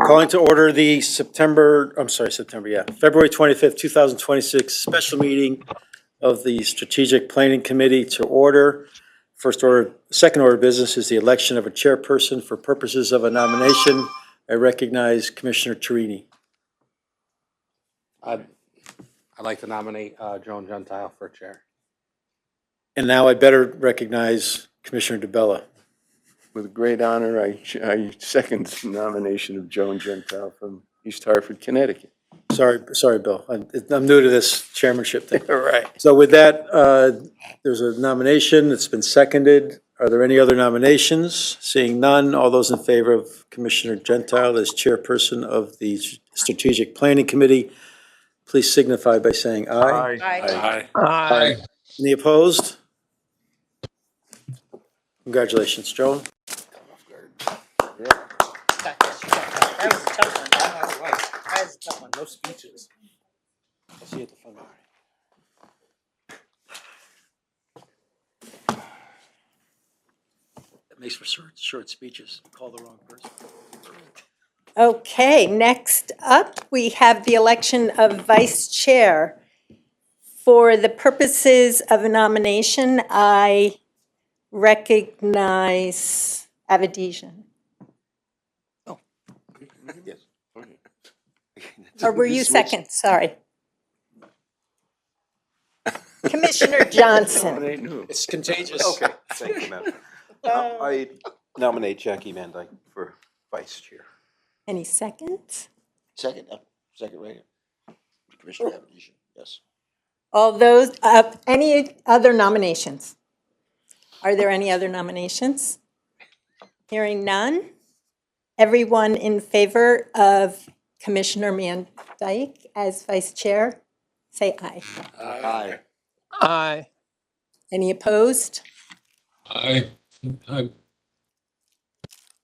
Calling to order the February 25th, 2026 special meeting of the Strategic Planning Committee to order. Second order of business is the election of a chairperson for purposes of a nomination. I recognize Commissioner Turini. I'd like to nominate Joan Gentile for chair. And now I better recognize Commissioner DeBella. With great honor, I second the nomination of Joan Gentile from East Hartford, Connecticut. Sorry, Bill. I'm new to this chairmanship thing. All right. So with that, there's a nomination that's been seconded. Are there any other nominations? Seeing none, all those in favor of Commissioner Gentile as chairperson of the Strategic Planning Committee, please signify by saying aye. Aye. Any opposed? Congratulations, Joan. That was a tough one. That was a tough one. No speeches. I'll see you at the fun. That makes for short speeches. Call the wrong person. Okay, next up, we have the election of vice chair. For the purposes of a nomination, I recognize Avedisian. Yes. Or were you second? Sorry. Commissioner Johnson. Nominate who? It's contagious. Okay, thank you, Madam. I nominate Jackie Van Dyke for vice chair. Any seconds? Second right here. Commissioner Avedisian, yes. All those, any other nominations? Are there any other nominations? Hearing none. Everyone in favor of Commissioner Van Dyke as vice chair, say aye. Aye. Aye. Any opposed? Aye.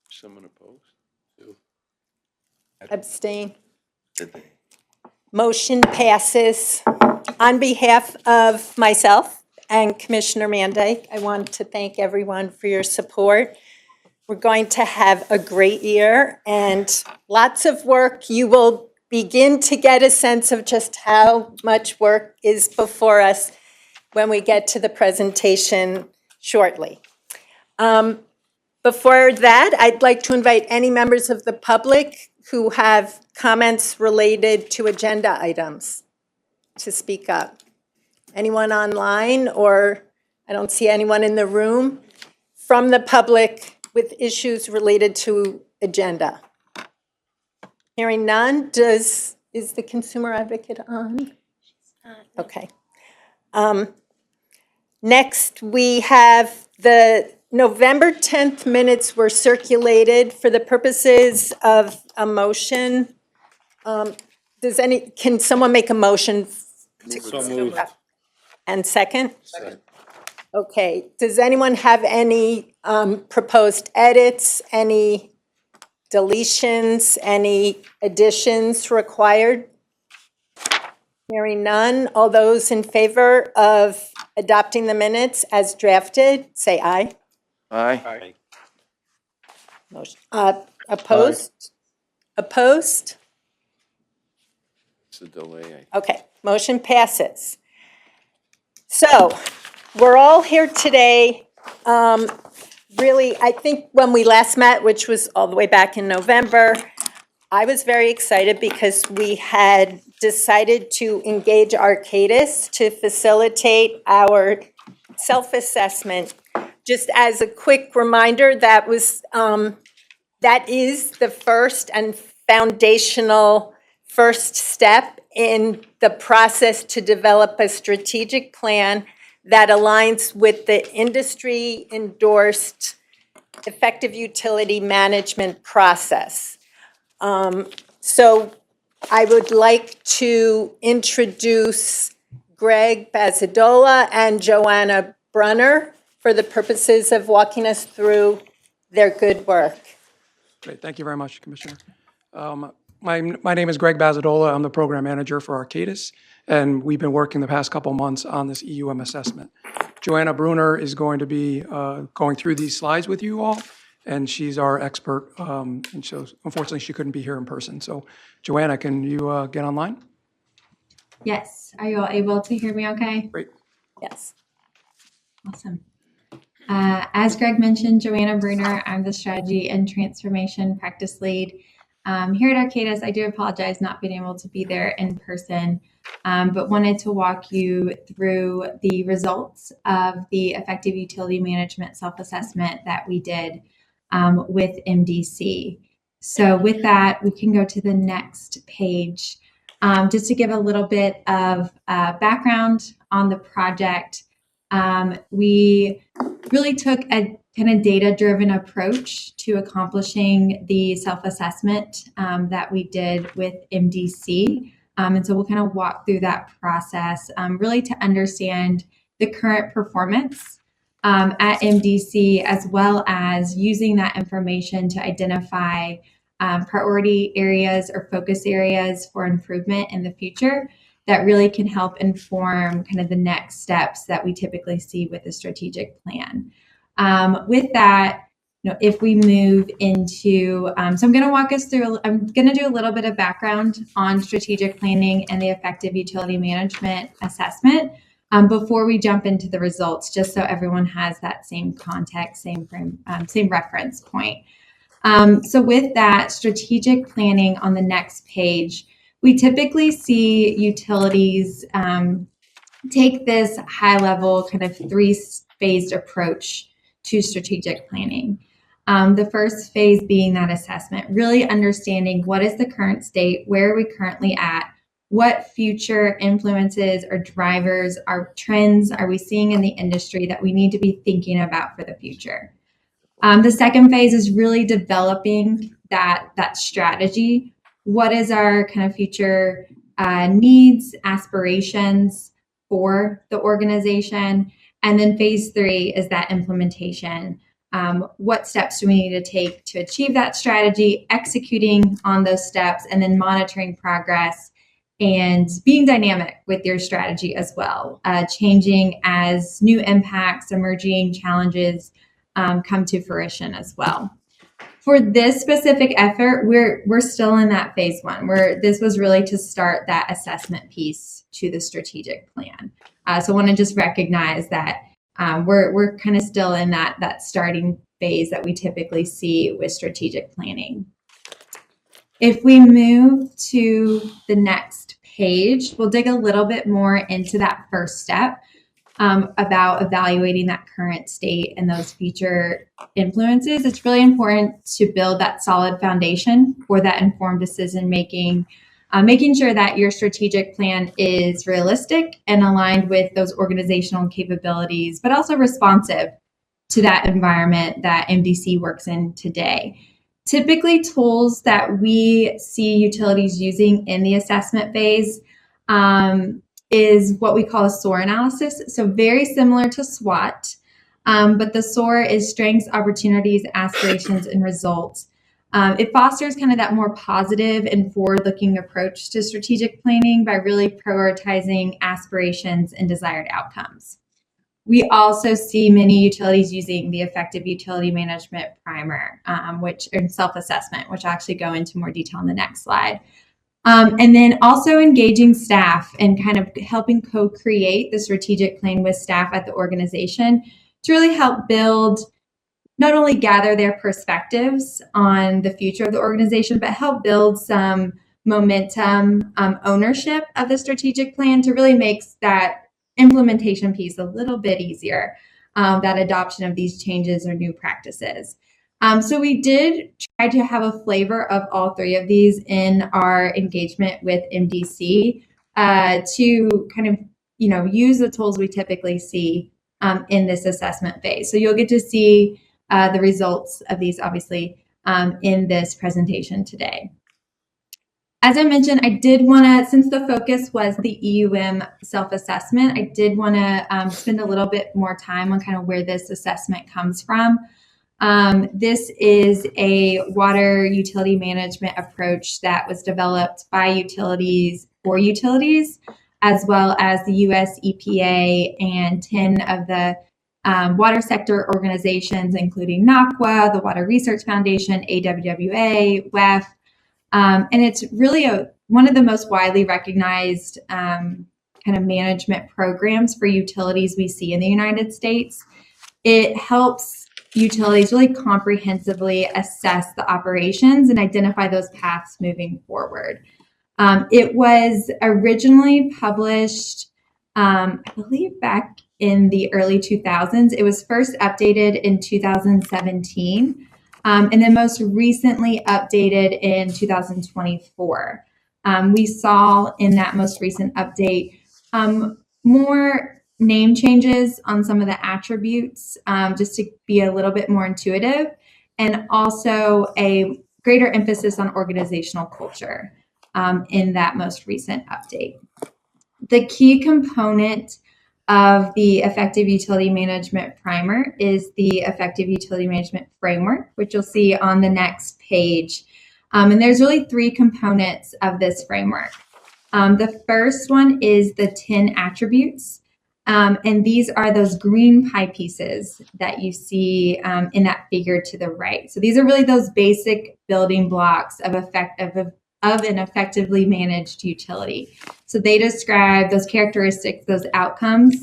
Someone opposed? Abstain? Motion passes. On behalf of myself and Commissioner Van Dyke, I want to thank everyone for your support. We're going to have a great year and lots of work. You will begin to get a sense of just how much work is before us when we get to the presentation shortly. Before that, I'd like to invite any members of the public who have comments related to agenda items to speak up. Anyone online, or I don't see anyone in the room from the public with issues related to agenda? Hearing none, is the consumer advocate on? Okay. Next, we have the November 10th minutes were circulated for the purposes of a motion. Can someone make a motion? So moved. And second? Second. Okay, does anyone have any proposed edits, any deletions, any additions required? Hearing none, all those in favor of adopting the minutes as drafted, say aye. Aye. Motion, opposed? Opposed? It's a delay. Okay, motion passes. So, we're all here today. Really, I think when we last met, which was all the way back in November, I was very excited because we had decided to engage Arcadis to facilitate our self-assessment. Just as a quick reminder, that is the first and foundational first step in the process to develop a strategic plan that aligns with the industry-endorsed effective utility management process. So I would like to introduce Greg Bazzadola and Joanna Brunner for the purposes of walking us through their good work. Great, thank you very much, Commissioner. My name is Greg Bazzadola. I'm the program manager for Arcadis, and we've been working the past couple months on this EUM assessment. Joanna Brunner is going to be going through these slides with you all, and she's our expert. And so unfortunately, she couldn't be here in person. So Joanna, can you get online? Yes. Are you all able to hear me okay? Great. Yes. Awesome. As Greg mentioned, Joanna Bruner, I'm the Strategy and Transformation Practice Lead. Here at Arcadis, I do apologize not being able to be there in person, but wanted to walk you through the results of the Effective Utility Management Self-Assessment that we did with MDC. So with that, we can go to the next page. Just to give a little bit of background on the project, we really took a kind of data-driven approach to accomplishing the self-assessment that we did with MDC. And so we'll kind of walk through that process really to understand the current performance at MDC, as well as using that information to identify priority areas or focus areas for improvement in the future that really can help inform kind of the next steps that we typically see with a strategic plan. With that, if we move into, so I'm going to walk us through, I'm going to do a little bit of background on strategic planning and the Effective Utility Management Assessment before we jump into the results, just so everyone has that same context, same frame, same reference point. So with that, strategic planning on the next page, we typically see utilities take this high-level kind of three-phased approach to strategic planning. The first phase being that assessment, really understanding what is the current state, where are we currently at, what future influences or drivers or trends are we seeing in the industry that we need to be thinking about for the future. The second phase is really developing that strategy. What is our kind of future needs, aspirations for the organization? And then phase 3 is that implementation. What steps do we need to take to achieve that strategy, executing on those steps, and then monitoring progress and being dynamic with your strategy as well, changing as new impacts, emerging challenges come to fruition as well. For this specific effort, we're still in that phase 1, where this was really to start that assessment piece to the strategic plan. So I want to just recognize that we're kind of still in that starting phase that we typically see with strategic planning. If we move to the next page, we'll dig a little bit more into that first step. About evaluating that current state and those future influences. It's really important to build that solid foundation for that informed decision making, making sure that your strategic plan is realistic and aligned with those organizational capabilities, but also responsive to that environment that MDC works in today. Typically, tools that we see utilities using in the assessment phase is what we call a SOAR analysis. So very similar to SWOT, but the SOAR is strengths, opportunities, aspirations, and results. It fosters kind of that more positive and forward-looking approach to strategic planning by really prioritizing aspirations and desired outcomes. We also see many utilities using the Effective Utility Management Primer, which in self-assessment, which I'll actually go into more detail in the next slide. And then also engaging staff and kind of helping co-create the strategic plan with staff at the organization to really help build, not only gather their perspectives on the future of the organization, but help build some momentum, ownership of the strategic plan to really make that implementation piece a little bit easier, that adoption of these changes or new practices. So we did try to have a flavor of all three of these in our engagement with MDC to kind of, use the tools we typically see in this assessment phase. So you'll get to see the results of these, obviously, in this presentation today. As I mentioned, I did want to, since the focus was the EUM self-assessment, I did want to spend a little bit more time on kind of where this assessment comes from. This is a water utility management approach that was developed by utilities for utilities, as well as the US EPA and 10 of the water sector organizations, including NACWA, the Water Research Foundation, AWWA, WEF, and it's really one of the most widely recognized kind of management programs for utilities we see in the United States. It helps utilities really comprehensively assess the operations and identify those paths moving forward. It was originally published, I believe, back in the early 2000s. It was first updated in 2017, and then most recently updated in 2024. We saw in that most recent update more name changes on some of the attributes, just to be a little bit more intuitive, and also a greater emphasis on organizational culture in that most recent update. The key component of the Effective Utility Management Primer is the Effective Utility Management Framework, which you'll see on the next page. And there's really 3 components of this framework. The first one is the 10 attributes. And these are those green pie pieces that you see in that figure to the right. So these are really those basic building blocks of an effectively managed utility. So they describe those characteristics, those outcomes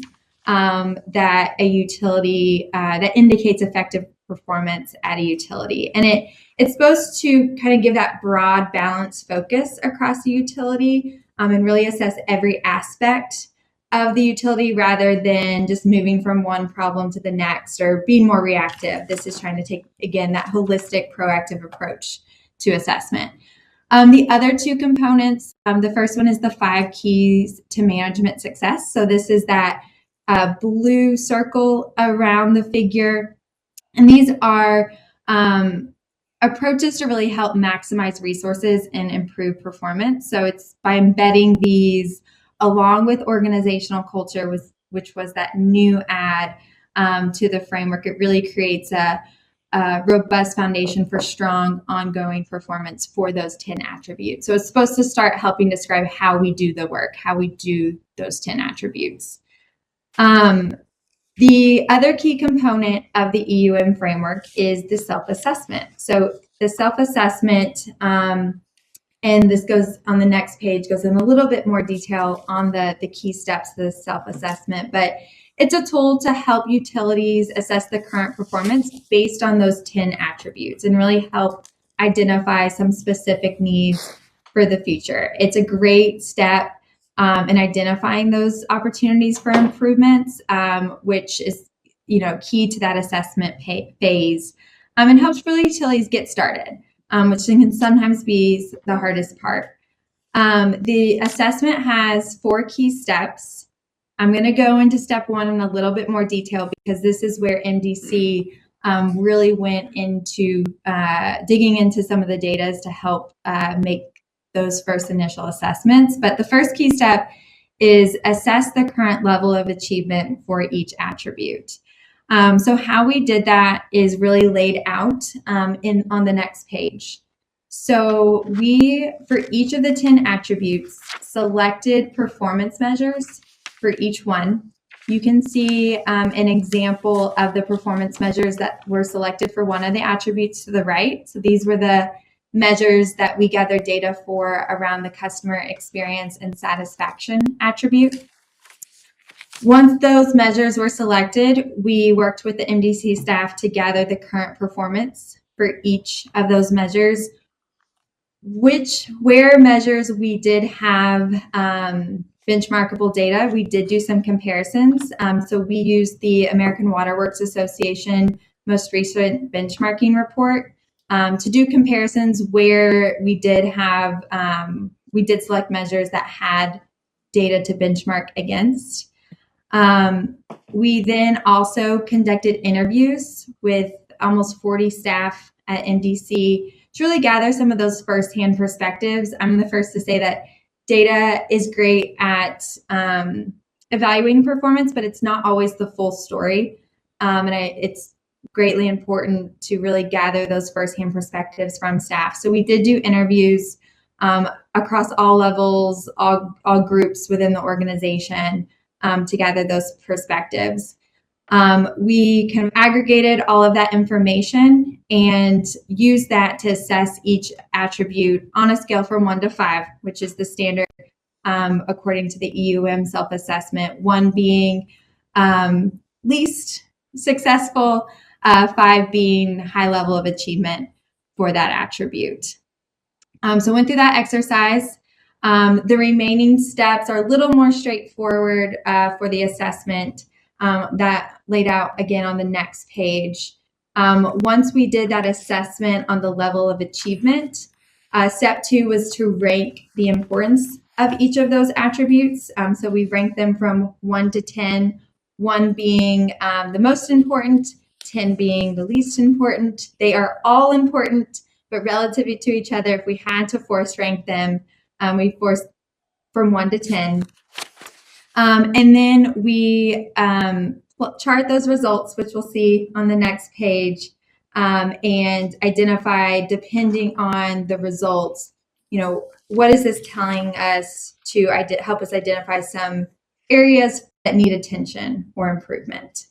that a utility, that indicates effective performance at a utility. And it's supposed to kind of give that broad, balanced focus across the utility and really assess every aspect of the utility rather than just moving from one problem to the next or being more reactive. This is trying to take, again, that holistic, proactive approach to assessment. The other 2 components, the first one is the 5 keys to management success. So this is that blue circle around the figure. And these are approaches to really help maximize resources and improve performance. So it's by embedding these along with organizational culture, which was that new add to the framework. It really creates a robust foundation for strong ongoing performance for those 10 attributes. So it's supposed to start helping describe how we do the work, how we do those 10 attributes. The other key component of the EUM framework is the self-assessment. So the self-assessment, and this goes on the next page, goes in a little bit more detail on the key steps of the self-assessment, but it's a tool to help utilities assess the current performance based on those 10 attributes and really help identify some specific needs for the future. It's a great step in identifying those opportunities for improvements, which is, key to that assessment phase, and helps really utilities get started, which can sometimes be the hardest part. The assessment has 4 key steps. I'm going to go into step 1 in a little bit more detail because this is where MDC really went into digging into some of the data to help make those first initial assessments. But the first key step is assess the current level of achievement for each attribute. So how we did that is really laid out on the next page. So we, for each of the 10 attributes, selected performance measures for each one. You can see an example of the performance measures that were selected for one of the attributes to the right. So these were the measures that we gathered data for around the customer experience and satisfaction attribute. Once those measures were selected, we worked with the MDC staff to gather the current performance for each of those measures. Where measures we did have benchmarkable data, we did do some comparisons. So we used the American Water Works Association most recent benchmarking report to do comparisons where we did have, we did select measures that had data to benchmark against. We then also conducted interviews with almost 40 staff at MDC to really gather some of those firsthand perspectives. I'm the first to say that data is great at evaluating performance, but it's not always the full story. It's greatly important to really gather those firsthand perspectives from staff. So we did do interviews across all levels, all groups within the organization to gather those perspectives. We kind of aggregated all of that information and used that to assess each attribute on a scale from 1 to 5, which is the standard according to the EUM self-assessment, 1 being least successful, 5 being high level of achievement for that attribute. So went through that exercise. The remaining steps are a little more straightforward for the assessment that laid out again on the next page. Once we did that assessment on the level of achievement, step 2 was to rank the importance of each of those attributes. So we ranked them from 1 to 10, 1 being the most important, 10 being the least important. They are all important, but relative to each other, if we had to force rank them, we forced from 1 to 10. And then we chart those results, which we'll see on the next page, and identify, depending on the results, what is this telling us to help us identify some areas that need attention or improvement.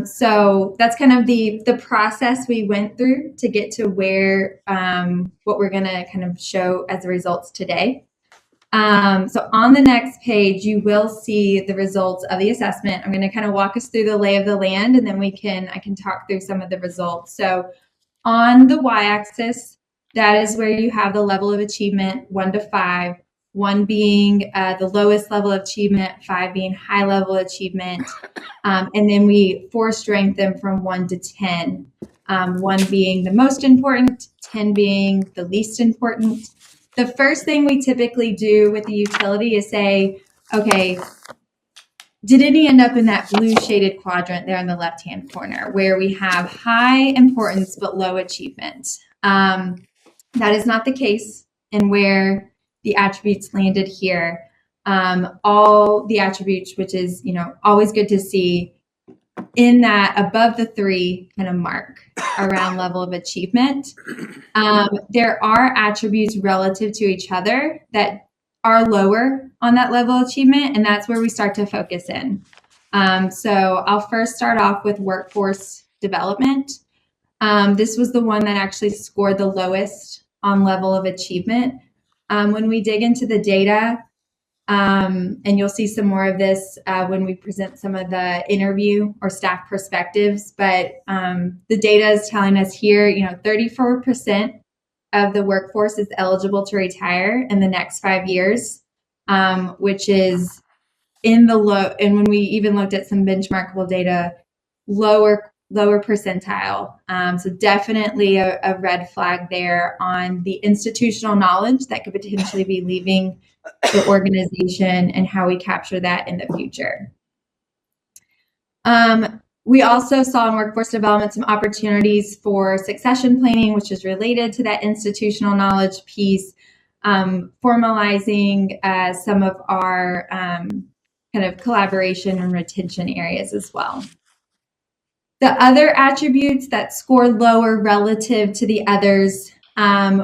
So that's kind of the process we went through to get to where what we're going to kind of show as the results today. So on the next page, you will see the results of the assessment. I'm going to kind of walk us through the lay of the land, and then I can talk through some of the results. So on the y-axis, that is where you have the level of achievement 1 to 5, 1 being the lowest level of achievement, 5 being high level achievement. And then we force rank them from 1 to 10, 1 being the most important, 10 being the least important. The first thing we typically do with the utility is say, okay, did any end up in that blue shaded quadrant there in the left-hand corner where we have high importance but low achievement? That is not the case in where the attributes landed here. All the attributes, which is, always good to see, in that above the 3 kind of mark around level of achievement. There are attributes relative to each other that are lower on that level of achievement, and that's where we start to focus in. So I'll first start off with workforce development. This was the one that actually scored the lowest on level of achievement. When we dig into the data, and you'll see some more of this when we present some of the interview or staff perspectives, but the data is telling us here, 34% of the workforce is eligible to retire in the next 5 years, which is in the low. And when we even looked at some benchmarkable data, lower percentile. So definitely a red flag there on the institutional knowledge that could potentially be leaving the organization and how we capture that in the future. We also saw in workforce development some opportunities for succession planning, which is related to that institutional knowledge piece, formalizing some of our kind of collaboration and retention areas as well. The other attributes that scored lower relative to the others,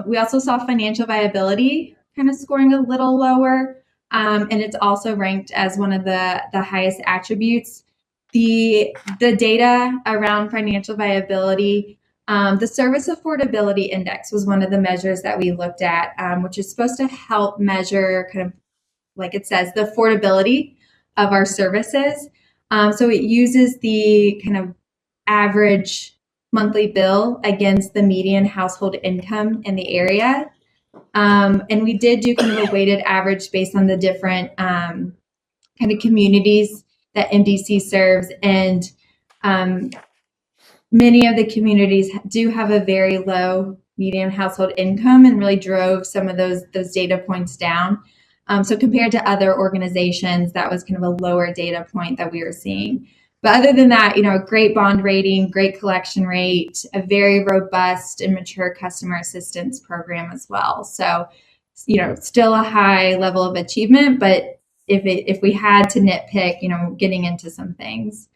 we also saw financial viability kind of scoring a little lower, and it's also ranked as one of the highest attributes. The data around financial viability, the Service Affordability Index was one of the measures that we looked at, which is supposed to help measure kind of, like it says, the affordability of our services. So it uses the kind of average monthly bill against the median household income in the area. And we did do kind of a weighted average based on the different kind of communities that MDC serves. And many of the communities do have a very low median household income and really drove some of those data points down. So compared to other organizations, that was kind of a lower data point that we were seeing. But other than that, a great bond rating, great collection rate, a very robust and mature customer assistance program as well. So, still a high level of achievement, but if we had to nitpick, getting into some things.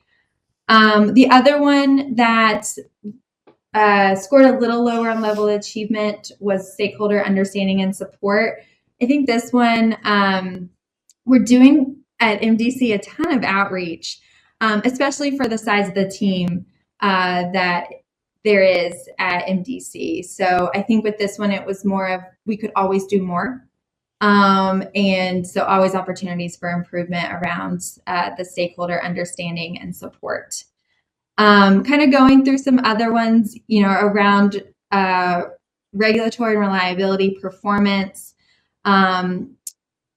The other one that scored a little lower on level of achievement was stakeholder understanding and support. I think this one, we're doing at MDC a ton of outreach. especially for the size of the team that there is at MDC. So I think with this one, it was more of we could always do more. And so always opportunities for improvement around the stakeholder understanding and support. Kind of going through some other ones, around regulatory and reliability performance, almost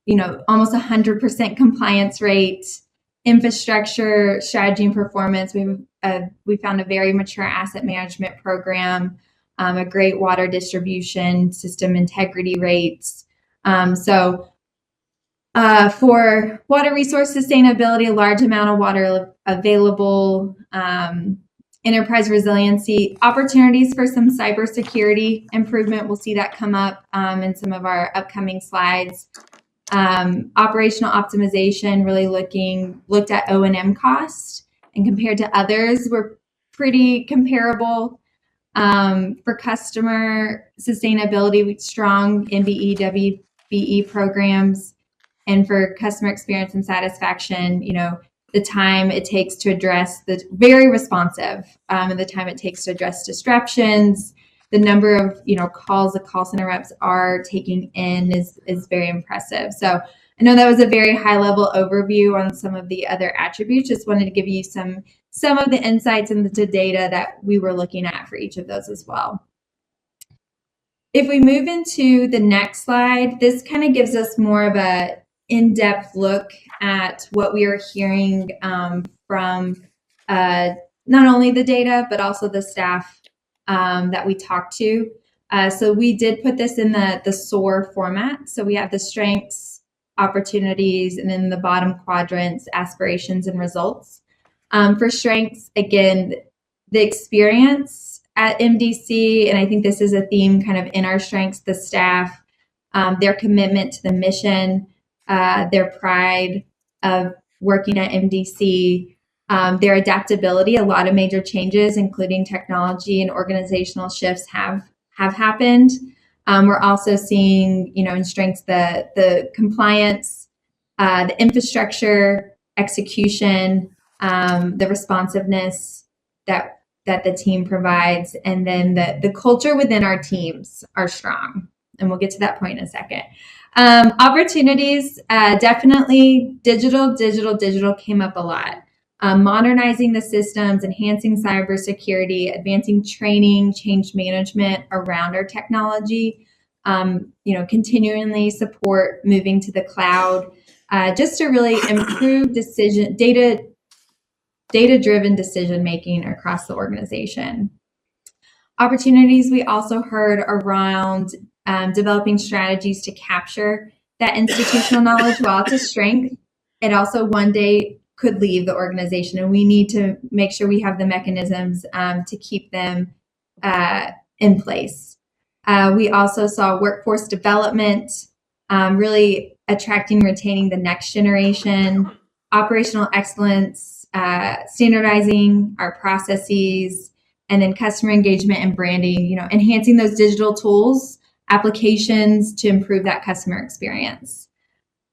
100% compliance rate, infrastructure, strategy and performance. We found a very mature asset management program, a great water distribution system integrity rates. For water resource sustainability, a large amount of water available, enterprise resiliency, opportunities for some cybersecurity improvement. We'll see that come up in some of our upcoming slides. Operational optimization, really looked at O&M cost, and compared to others, we're pretty comparable. For customer sustainability, with strong MBE, WBE programs, and for customer experience and satisfaction, the time it takes to address very responsive, and the time it takes to address disruptions, the number of calls the call center reps are taking in is very impressive. So I know that was a very high level overview on some of the other attributes. Just wanted to give you some of the insights into the data that we were looking at for each of those as well. If we move into the next slide, this kind of gives us more of a in-depth look at what we are hearing from not only the data, but also the staff that we talked to. So we did put this in the SOAR format. So we have the strengths, opportunities, and then the bottom quadrants, aspirations and results. For strengths, again, the experience at MDC, and I think this is a theme kind of in our strengths, the staff, their commitment to the mission, their pride of working at MDC, their adaptability. A lot of major changes, including technology and organizational shifts, have happened. We're also seeing, in strengths, the compliance, the infrastructure, execution, the responsiveness that the team provides, and then the culture within our teams are strong. And we'll get to that point in a second. Opportunities, definitely digital came up a lot. Modernizing the systems, enhancing cybersecurity, advancing training, change management around our technology, continually support moving to the cloud, just to really improve data-driven decision-making across the organization. Opportunities we also heard around developing strategies to capture that institutional knowledge. While it's a strength, it also one day could leave the organization, and we need to make sure we have the mechanisms to keep them in place. We also saw workforce development, really attracting, retaining the next generation, operational excellence, standardizing our processes, and then customer engagement and branding, enhancing those digital tools, applications to improve that customer experience.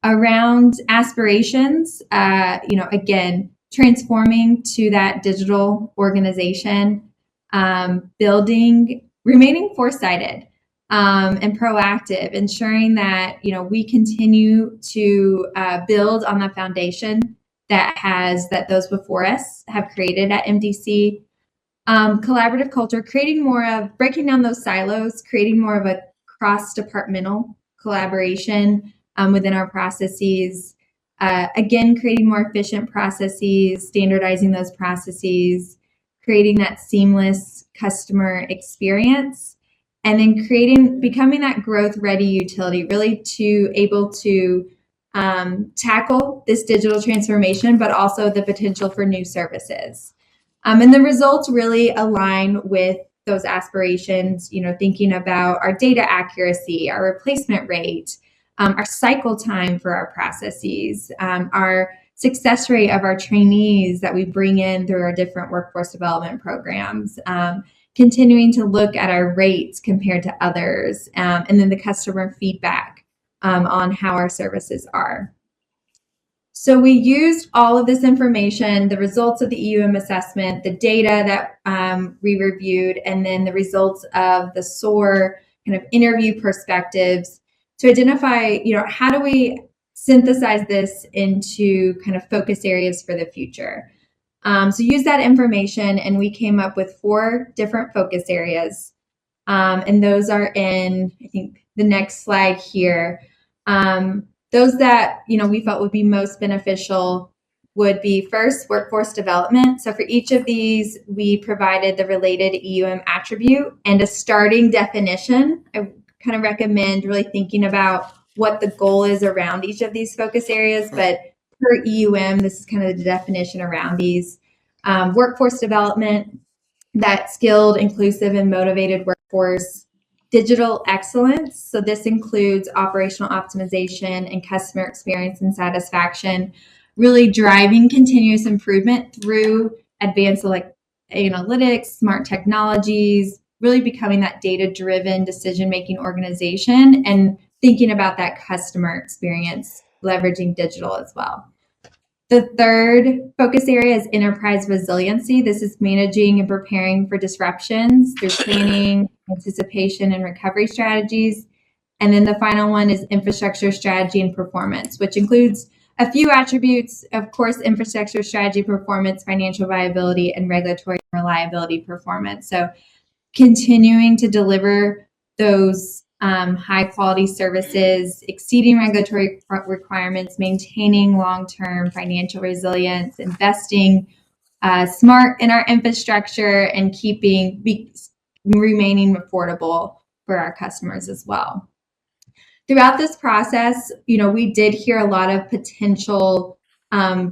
Around aspirations, again, transforming to that digital organization, remaining foresighted and proactive, ensuring that, we continue to build on the foundation that those before us have created at MDC. Collaborative culture, breaking down those silos, creating more of a cross-departmental collaboration within our processes. Again, creating more efficient processes, standardizing those processes, creating that seamless customer experience, and then becoming that growth-ready utility, really able to tackle this digital transformation, but also the potential for new services. And the results really align with those aspirations, thinking about our data accuracy, our replacement rate, our cycle time for our processes, our success rate of our trainees that we bring in through our different workforce development programs, continuing to look at our rates compared to others, and then the customer feedback on how our services are. So we used all of this information, the results of the EUM assessment, the data that we reviewed, and then the results of the SOAR kind of interview perspectives to identify, how do we synthesize this into kind of focus areas for the future. So use that information, and we came up with 4 different focus areas. And those are in, I think, the next slide here. Those that, we felt would be most beneficial would be first, workforce development. So for each of these, we provided the related EUM attribute and a starting definition. I kind of recommend really thinking about what the goal is around each of these focus areas, but per EUM, this is kind of the definition around these. Workforce development, that skilled, inclusive, and motivated workforce. Digital excellence, so this includes operational optimization and customer experience and satisfaction, really driving continuous improvement through advanced analytics, smart technologies, really becoming that data-driven decision-making organization and thinking about that customer experience, leveraging digital as well. The third focus area is enterprise resiliency. This is managing and preparing for disruptions through planning, anticipation, and recovery strategies. And then the final one is infrastructure strategy and performance, which includes a few attributes, of course, infrastructure strategy, performance, financial viability, and regulatory reliability performance. So continuing to deliver those high quality services, exceeding regulatory requirements, maintaining long-term financial resilience, investing smart in our infrastructure, and remaining affordable for our customers as well. Throughout this process, we did hear a lot of potential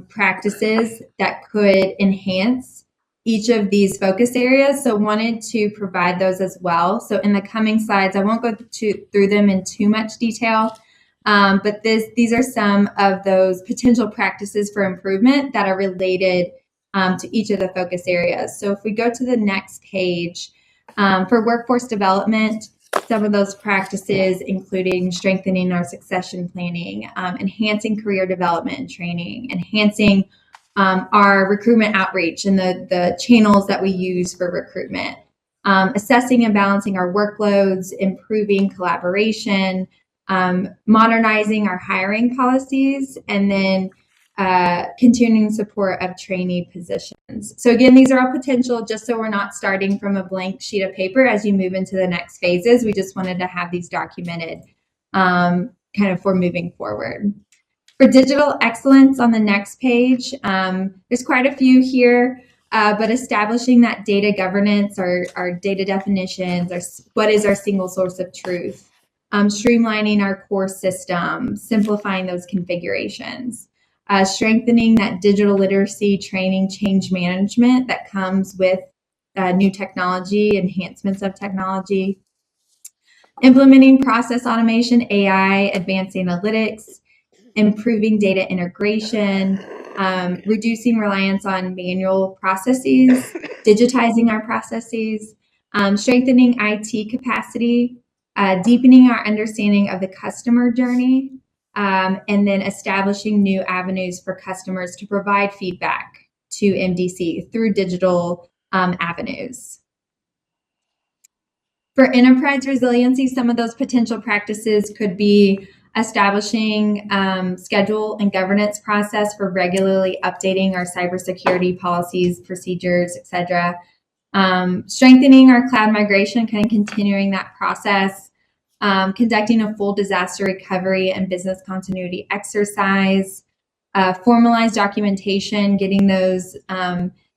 practices that could enhance each of these focus areas, so wanted to provide those as well. So in the coming slides, I won't go through them in too much detail, but these are some of those potential practices for improvement that are related to each of the focus areas. So if we go to the next page, for workforce development, some of those practices including strengthening our succession planning, enhancing career development and training, enhancing our recruitment outreach and the channels that we use for recruitment, assessing and balancing our workloads, improving collaboration, modernizing our hiring policies, and then continuing support of trainee positions. So again, these are all potential, just so we're not starting from a blank sheet of paper as you move into the next phases. We just wanted to have these documented kind of for moving forward. For digital excellence on the next page, there's quite a few here, but establishing that data governance, our data definitions, what is our single source of truth, streamlining our core system, simplifying those configurations, strengthening that digital literacy training, change management that comes with new technology, enhancements of technology, implementing process automation, AI, advanced analytics, improving data integration, reducing reliance on manual processes, digitizing our processes, strengthening IT capacity, deepening our understanding of the customer journey, and then establishing new avenues for customers to provide feedback to MDC through digital avenues. For enterprise resiliency, some of those potential practices could be establishing schedule and governance process for regularly updating our cybersecurity policies, procedures, etc. Strengthening our cloud migration, kind of continuing that process. Conducting a full disaster recovery and business continuity exercise. Formalized documentation, getting those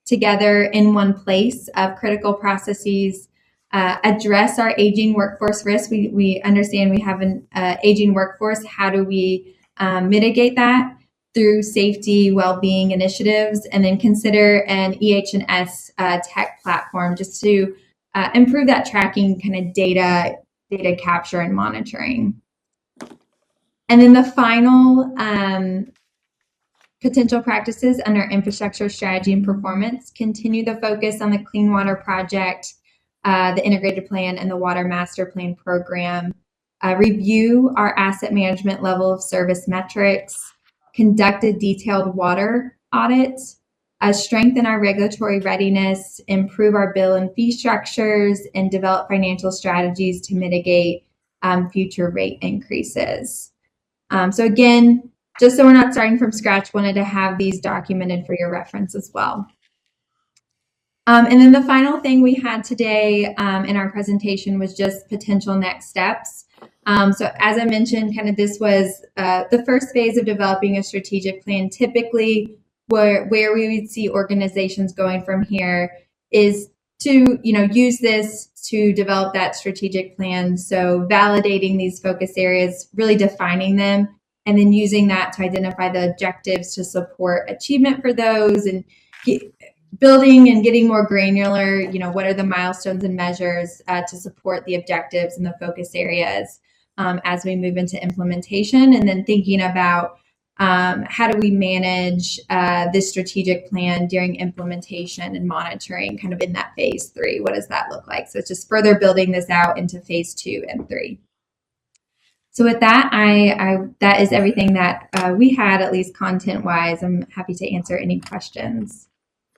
together in one place of critical processes. Address our aging workforce risk. We understand we have an aging workforce. How do we mitigate that? Through safety, well-being initiatives, and then consider an EH&S tech platform just to improve that tracking kind of data capture and monitoring. And then the final potential practices under infrastructure strategy and performance, continue the focus on the Clean Water Project, the integrated plan, and the Water Master Plan program. Review our asset management level of service metrics. conduct a detailed water audit, strengthen our regulatory readiness, improve our bill and fee structures, and develop financial strategies to mitigate future rate increases. So again, just so we're not starting from scratch, wanted to have these documented for your reference as well. And then the final thing we had today in our presentation was just potential next steps. So as I mentioned, kind of this was the first phase of developing a strategic plan. Typically, where we would see organizations going from here is to use this to develop that strategic plan. So validating these focus areas, really defining them, and then using that to identify the objectives to support achievement for those, and building and getting more granular, what are the milestones and measures to support the objectives and the focus areas as we move into implementation, and then thinking about how do we manage this strategic plan during implementation and monitoring kind of in that phase 3? What does that look like? So it's just further building this out into phase 2 and 3. So with that, that is everything that we had, at least content-wise. I'm happy to answer any questions.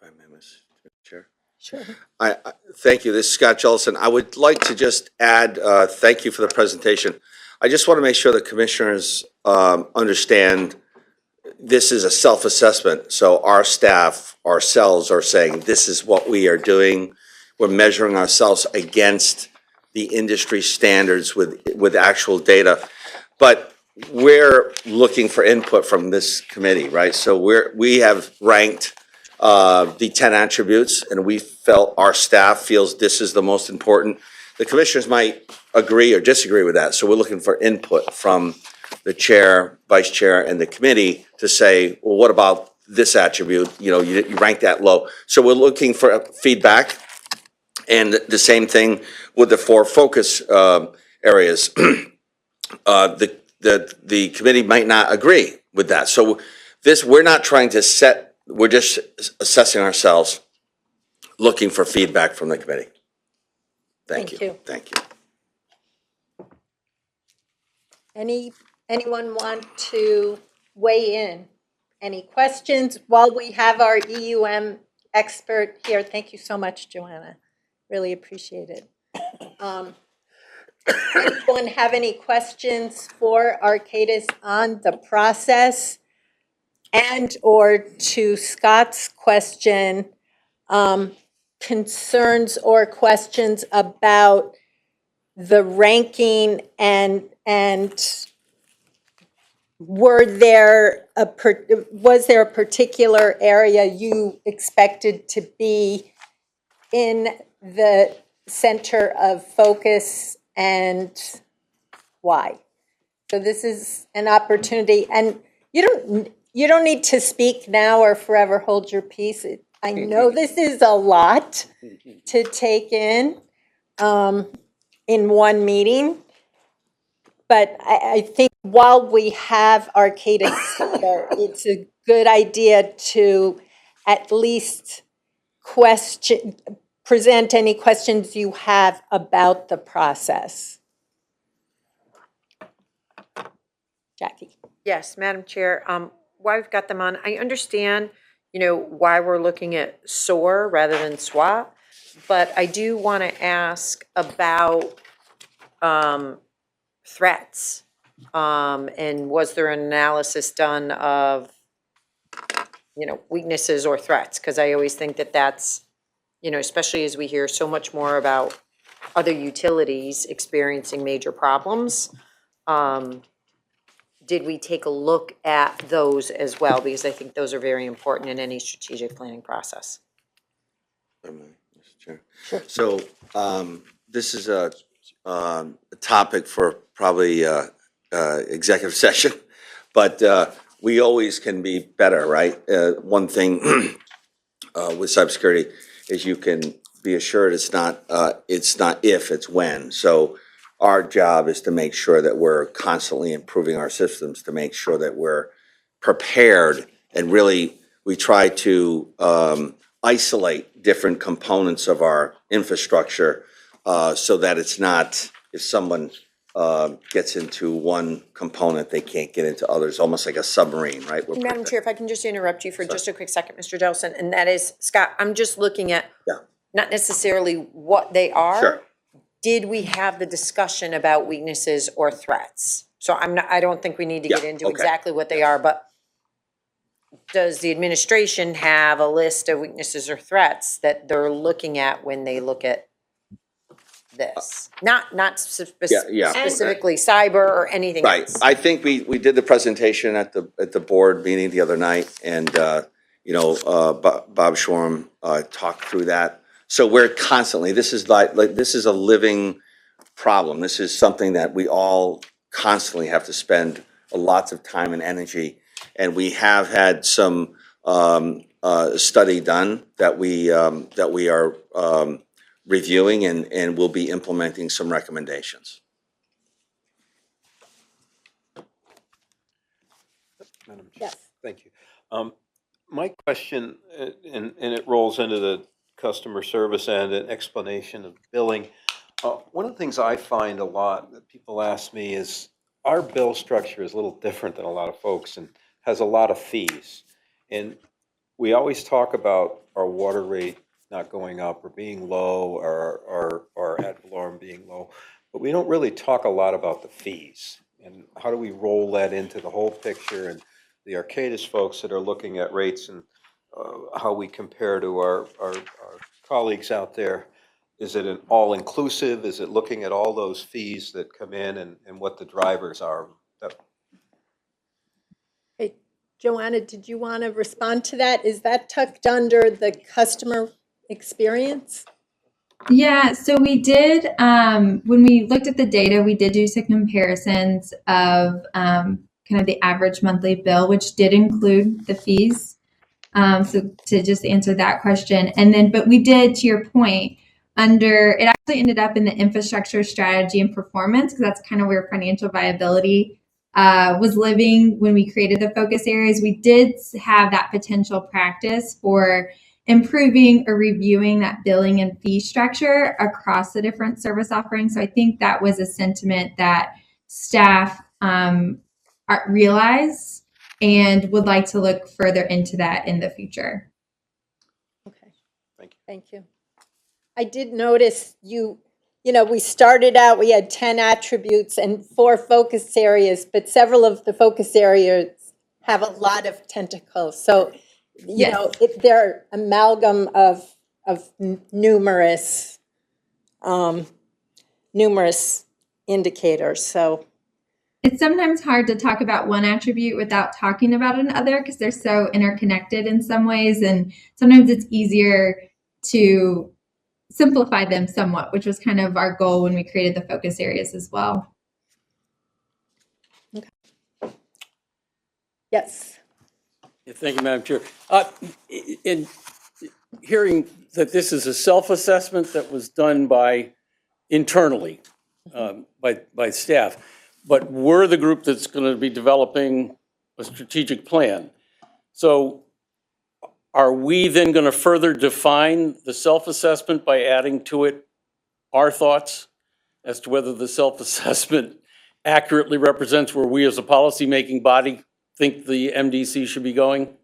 5 minutes, Chair. Sure. I thank you. This is Scott Jellison. I would like to just add, thank you for the presentation. I just want to make sure the commissioners understand this is a self-assessment. So our staff, ourselves, are saying this is what we are doing. We're measuring ourselves against the industry standards with actual data, but we're looking for input from this committee, right? So we have ranked the 10 attributes, and we felt our staff feels this is the most important. The commissioners might agree or disagree with that, so we're looking for input from the chair, vice chair, and the committee to say, well, what about this attribute? You rank that low. So we're looking for feedback. And the same thing with the 4 focus areas. The committee might not agree with that. So we're not trying to set, we're just assessing ourselves, looking for feedback from the committee. Thank you. Thank you. Anyone want to weigh in? Any questions while we have our EUM expert here? Thank you so much, Joanna. Really appreciate it. Anyone have any questions for Arcadis on the process? And or to Scott's question, concerns or questions about the ranking and was there a particular area you expected to be in the center of focus, and why? So this is an opportunity, and you don't need to speak now or forever hold your peace. I know this is a lot to take in one meeting, but I think while we have Arcadis here, it's a good idea to at least present any questions you have about the process. Jackie. Yes, Madam Chair, while we've got them on, I understand, why we're looking at SOAR rather than SWOT, but I do want to ask about threats. And was there an analysis done of, weaknesses or threats? Because I always think that that's, especially as we hear so much more about other utilities experiencing major problems. Did we take a look at those as well? Because I think those are very important in any strategic planning process. Mr. Chair. Sure. So this is a topic for probably executive session, but we always can be better, right? One thing with cybersecurity is you can be assured it's not if, it's when. So our job is to make sure that we're constantly improving our systems, to make sure that we're prepared, and really we try to isolate different components of our infrastructure so that it's not, if someone gets into one component, they can't get into others, almost like a submarine, right? We're Madam Chair, if I can just interrupt you for just a quick second, Mr. Jellison, and that is, Scott, I'm just looking at Yeah. not necessarily what they are. Sure. Did we have the discussion about weaknesses or threats? So I don't think we need to get Yeah, into okay. exactly what they are, but does the administration have a list of weaknesses or threats that they're looking at when they look at this? Not Yeah. specifically cyber or anything Right. else. I think we did the presentation at the board meeting the other night, and, Bob Shoreham talked through that. So we're constantly, this is like this is a living problem. This is something that we all constantly have to spend lots of time and energy. And we have had some study done that we are reviewing, and we'll be implementing some recommendations. Madam Chair. Yes. Thank you. My question, and it rolls into the customer service and an explanation of billing. One of the things I find a lot that people ask me is, our bill structure is a little different than a lot of folks and has a lot of fees. And we always talk about our water rate not going up or being low, or ad valorem being low, but we don't really talk a lot about the fees. And how do we roll that into the whole picture, and the Arcadis folks that are looking at rates, and how we compare to our colleagues out there? Is it an all-inclusive? Is it looking at all those fees that come in and what the drivers are? Hey, Joanna, did you want to respond to that? Is that tucked under the customer experience? Yeah, so we did, when we looked at the data, we did do some comparisons of kind of the average monthly bill, which did include the fees. So to just answer that question. And then, but we did, to your point, it actually ended up in the infrastructure strategy and performance, because that's kind of where financial viability was living when we created the focus areas. We did have that potential practice for improving or reviewing that billing and fee structure across the different service offerings. So I think that was a sentiment that staff realize and would like to look further into that in the future. Okay. Thank you. Thank you. I did notice we started out, we had 10 attributes and 4 focus areas, but several of the focus areas have a lot of tentacles. So, they're amalgam of numerous indicators. So It's sometimes hard to talk about one attribute without talking about another, because they're so interconnected in some ways. And sometimes it's easier to simplify them somewhat, which was kind of our goal when we created the focus areas as well. yes. Yeah, thank you, Madam Chair. In hearing that this is a self-assessment that was done internally by staff, but we're the group that's going to be developing a strategic plan. So are we then going to further define the self-assessment by adding to it our thoughts as to whether the self-assessment accurately represents where we as a policymaking body think the MDC should be going?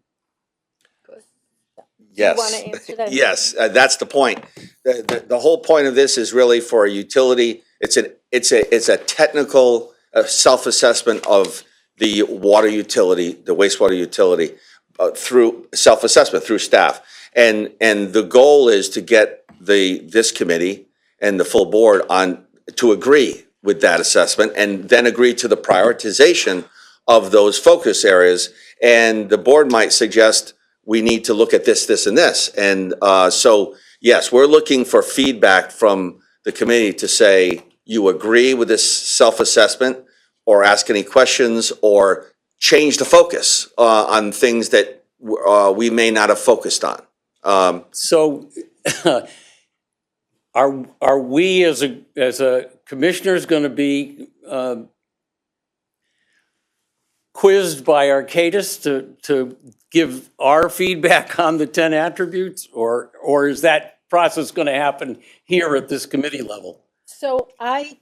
Yes. wanna answer that? Yes, that's the point. The whole point of this is really for a utility. It's a technical self-assessment of the water utility, the wastewater utility, through self-assessment through staff. And the goal is to get this committee and the full board to agree with that assessment, and then agree to the prioritization of those focus areas. And the board might suggest we need to look at this, this, and this. And so, yes, we're looking for feedback from the committee to say, you agree with this self-assessment, or ask any questions, or change the focus on things that we may not have focused on. So are we as a commissioners going to be quizzed by Arcadis to give our feedback on the 10 attributes, or is that process going to happen here at this committee level? So I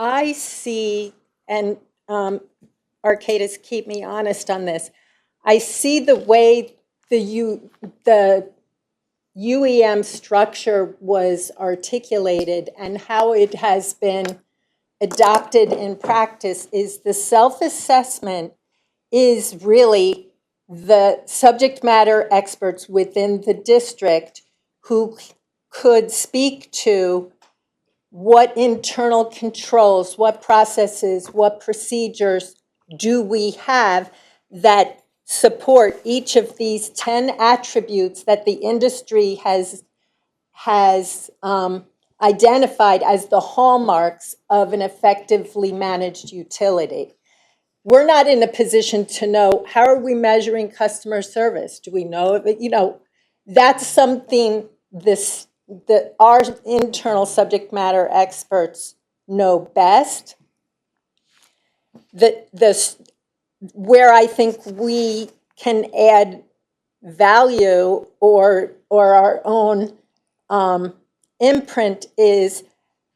I see, and Arcadis, keep me honest on this. I see the way the UEM structure was articulated and how it has been adopted in practice is the self-assessment is really the subject matter experts within the district who could speak to what internal controls, what processes, what procedures do we have that support each of these 10 attributes that the industry has identified as the hallmarks of an effectively managed utility. We're not in a position to know, how are we measuring customer service? Do we know if it, that's something our internal subject matter experts know best. Where I think we can add value or our own imprint is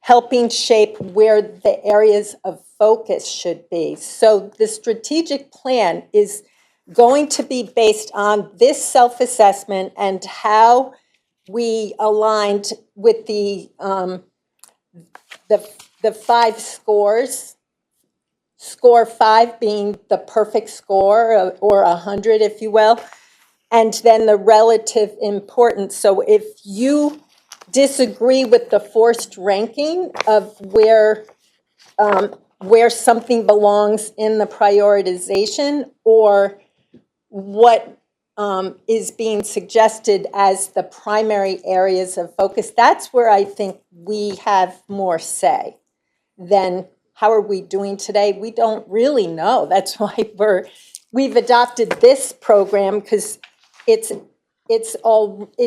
helping shape where the areas of focus should be. So the strategic plan is going to be based on this self-assessment and how we aligned with the 5 scores. Score 5 being the perfect score, or 100, if you will, and then the relative importance. So if you disagree with the forced ranking of where something belongs in the prioritization, or what is being suggested as the primary areas of focus, that's where I think we have more say than how are we doing today. We don't really know. That's why we've adopted this program, because it's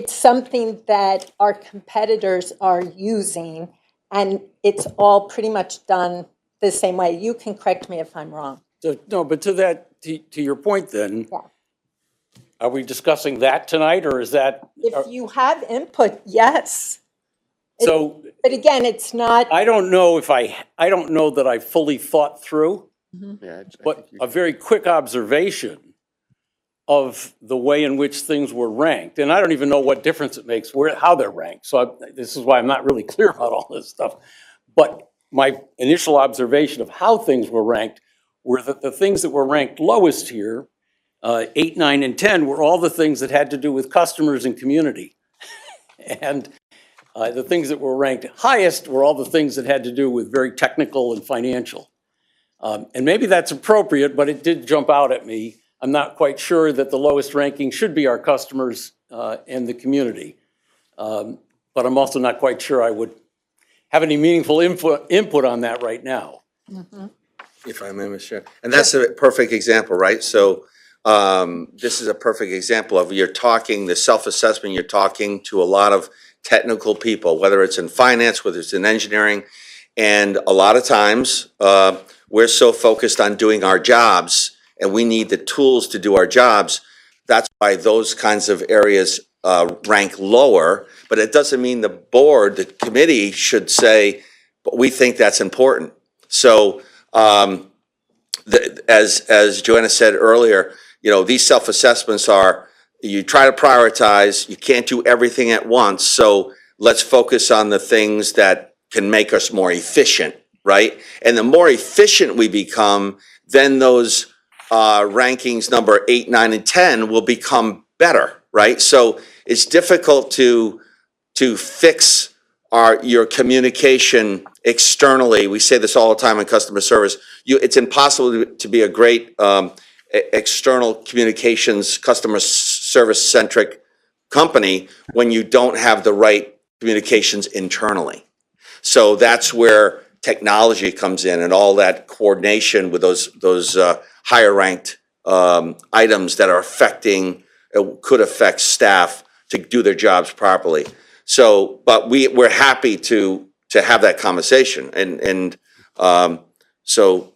something that our competitors are using, and it's all pretty much done the same way. You can correct me if I'm wrong. So, no, but to your point then, Yeah. are we discussing that tonight, or is that? If you have input, yes. So, But again, it's not. I don't know that I fully thought through, Yeah, but a very quick observation of the way in which things were ranked. And I don't even know what difference it makes how they're ranked. So this is why I'm not really clear about all this stuff. But my initial observation of how things were ranked were that the things that were ranked lowest here, 8, 9, and 10, were all the things that had to do with customers and community. And the things that were ranked highest were all the things that had to do with very technical and financial. And maybe that's appropriate, but it did jump out at me. I'm not quite sure that the lowest ranking should be our customers and the community. But I'm also not quite sure I would have any meaningful input on that right now. If I may, Mr. Chair. And that's a perfect example, right? So this is a perfect example of you're talking, the self-assessment, you're talking to a lot of technical people, whether it's in finance, whether it's in engineering. And a lot of times, we're so focused on doing our jobs, and we need the tools to do our jobs. That's why those kinds of areas rank lower. But it doesn't mean the board, the committee should say, but we think that's important. So as Joanna said earlier, these self-assessments are, you try to prioritize, you can't do everything at once. So let's focus on the things that can make us more efficient, right? And the more efficient we become, then those rankings number 8, 9, and 10 will become better, right? So it's difficult to fix your communication externally. We say this all the time in customer service. It's impossible to be a great external communications, customer service-centric company when you don't have the right communications internally. So that's where technology comes in, and all that coordination with those higher ranked items that are could affect staff to do their jobs properly. So, but we're happy to have that conversation, and so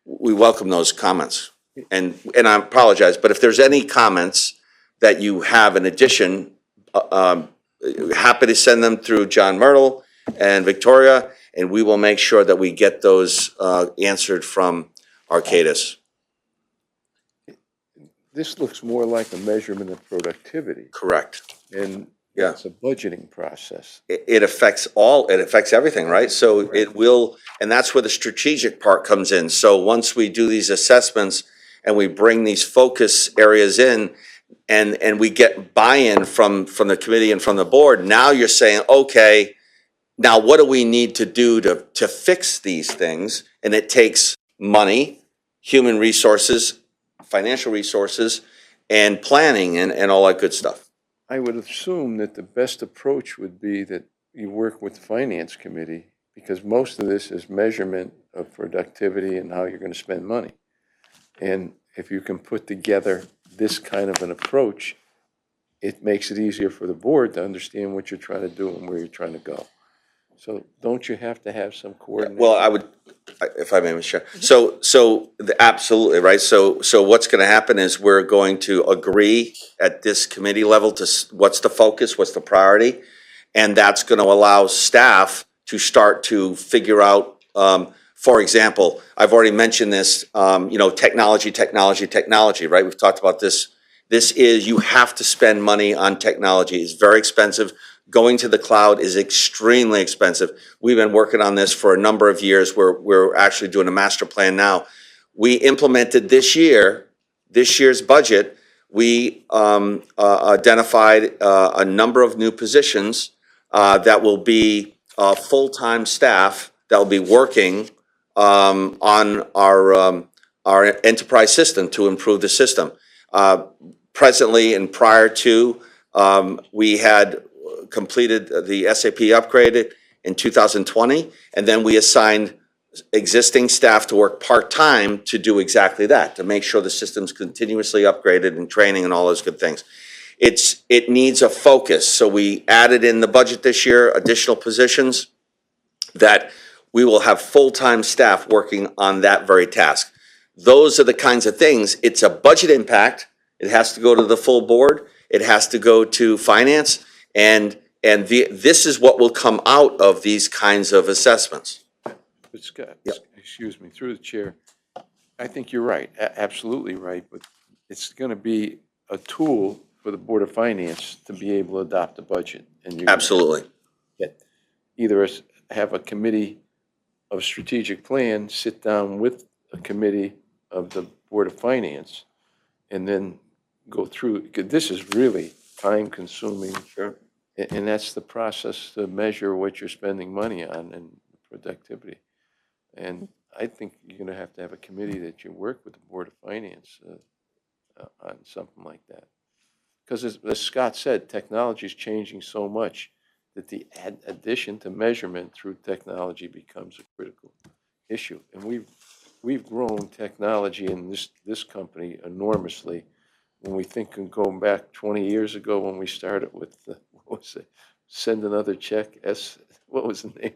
we welcome those comments. And I apologize, but if there's any comments that you have in addition, happy to send them through John Myrtle and Victoria. and we will make sure that we get those answered from Arcadis. This looks more like a measurement of productivity, Correct. and Yeah. it's a budgeting process. It affects everything, right? So it will, and that's where the strategic part comes in. So once we do these assessments and we bring these focus areas in, and we get buy-in from the committee and from the board, now you're saying, okay, now what do we need to do to fix these things? And it takes money, human resources, financial resources, and planning and all that good stuff. I would assume that the best approach would be that you work with the finance committee, because most of this is measurement of productivity and how you're going to spend money. And if you can put together this kind of an approach, it makes it easier for the board to understand what you're trying to do and where you're trying to go. So don't you have to have some coordination? Well, I would, if I may, Mr. Chair. Absolutely, right? So what's going to happen is we're going to agree at this committee level to what's the focus, what's the priority, and that's going to allow staff to start to figure out, for example, I've already mentioned this, technology, right? We've talked about this. You have to spend money on technology. It's very expensive. Going to the cloud is extremely expensive. We've been working on this for a number of years. We're actually doing a master plan now. We implemented this year's budget, we identified a number of new positions that will be full-time staff that will be working on our enterprise system to improve the system. Presently and prior to, we had completed the SAP upgrade in 2020, and then we assigned existing staff to work part-time to do exactly that, to make sure the system's continuously upgraded and training and all those good things. It needs a focus, so we added in the budget this year additional positions that we will have full-time staff working on that very task. Those are the kinds of things. It's a budget impact. It has to go to the full board. It has to go to finance. And this is what will come out of these kinds of assessments. But Scott, Yep. excuse me, through the chair, I think you're right, absolutely right, but it's going to be a tool for the Board of Finance to be able to adopt a budget. And you're gonna Absolutely. either have a committee of strategic plan sit down with a committee of the Board of Finance and then go through, because this is really time-consuming. Sure. And that's the process to measure what you're spending money on and productivity. And I think you're going to have a committee that you work with the Board of Finance on something like that. Because as Scott said, technology is changing so much that the addition to measurement through technology becomes a critical issue. And we've grown technology in this company enormously. When we think of going back 20 years ago when we started with, what was it, send another check, what was the name?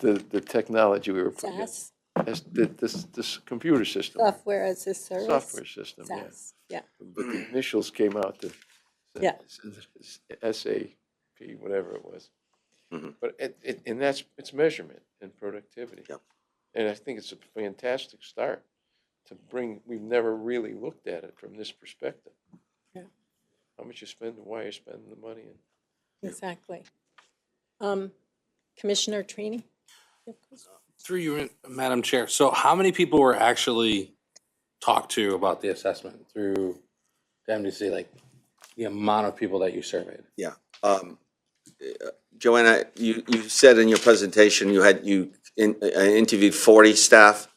The technology we were putting in. SAS, This computer system. software as a service. Software system, yeah. SAS, yeah. But the initials came out to Yeah. SAP, whatever it was. Mhm. But it's measurement and productivity. Yep. And I think it's a fantastic start to bring, we've never really looked at it from this perspective. Yeah. How much you spend and why you're spending the money. Exactly. Commissioner Trini? Through you, Madam Chair. So how many people were actually talked to about the assessment through the MDC, like the amount of people that you surveyed? Joanna, you said in your presentation you interviewed 40 staff.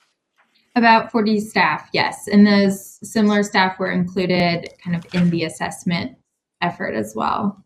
About 40 staff, yes. And those similar staff were included kind of in the assessment effort as well.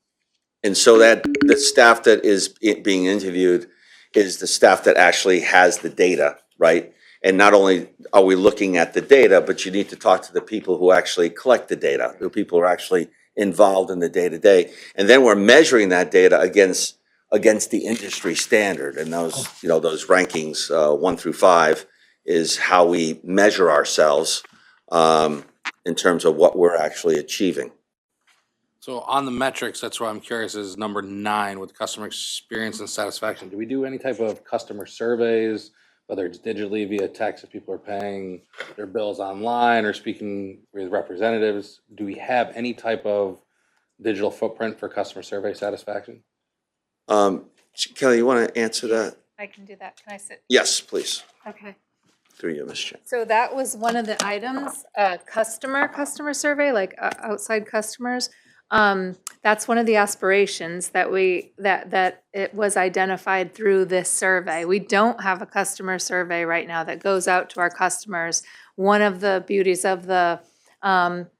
And so that the staff that is being interviewed is the staff that actually has the data, right? And not only are we looking at the data, but you need to talk to the people who actually collect the data, the people who are actually involved in the day-to-day. And then we're measuring that data against the industry standard. And those rankings, 1 through 5, is how we measure ourselves in terms of what we're actually achieving. So on the metrics, that's why I'm curious, is number 9 with customer experience and satisfaction. Do we do any type of customer surveys, whether it's digitally via text if people are paying their bills online or speaking with representatives? Do we have any type of digital footprint for customer survey satisfaction? Kelly, you want to answer that? I can do that. Can I sit? Yes, please. Okay. Through you, Ms. Chair. So that was one of the items, customer survey, like outside customers. That's one of the aspirations that that it was identified through this survey. We don't have a customer survey right now that goes out to our customers. One of the beauties of the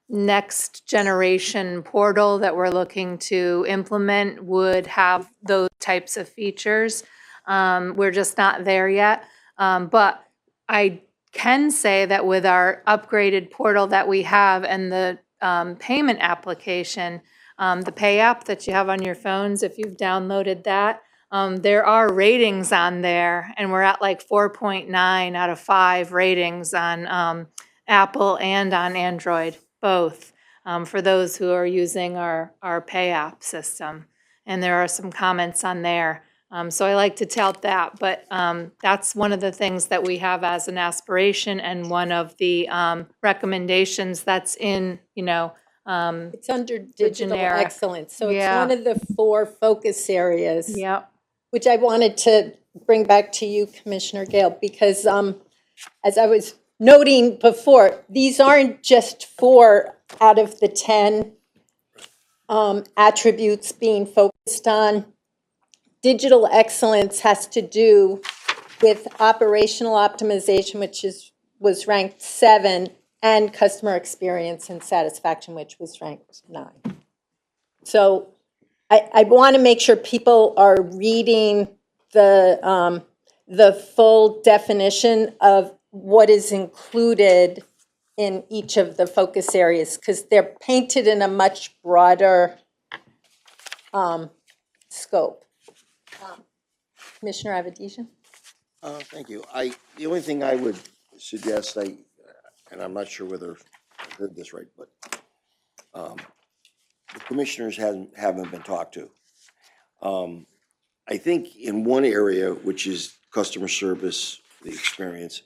next generation portal that we're looking to implement would have those types of features. We're just not there yet. But I can say that with our upgraded portal that we have and the payment application, the Pay app that you have on your phones, if you've downloaded that, there are ratings on there, and we're at like 4.9 out of 5 ratings on Apple and on Android, both, for those who are using our Pay app system. And there are some comments on there. So I like to tout that, but that's one of the things that we have as an aspiration and one of the recommendations that's in, It's under digital generic. excellence, so it's Yeah. one of the 4 focus areas. Yep. Which I wanted to bring back to you, Commissioner Gale, because as I was noting before, these aren't just 4 out of the 10 attributes being focused on. Digital excellence has to do with operational optimization, which was ranked 7, and customer experience and satisfaction, which was ranked 9. So I want to make sure people are reading the full definition of what is included in each of the focus areas, because they're painted in a much broader scope. Commissioner Avedisian? Thank you. The only thing I would suggest, and I'm not sure whether I heard this right, but the commissioners haven't been talked to. I think in one area, which is customer service, the experience,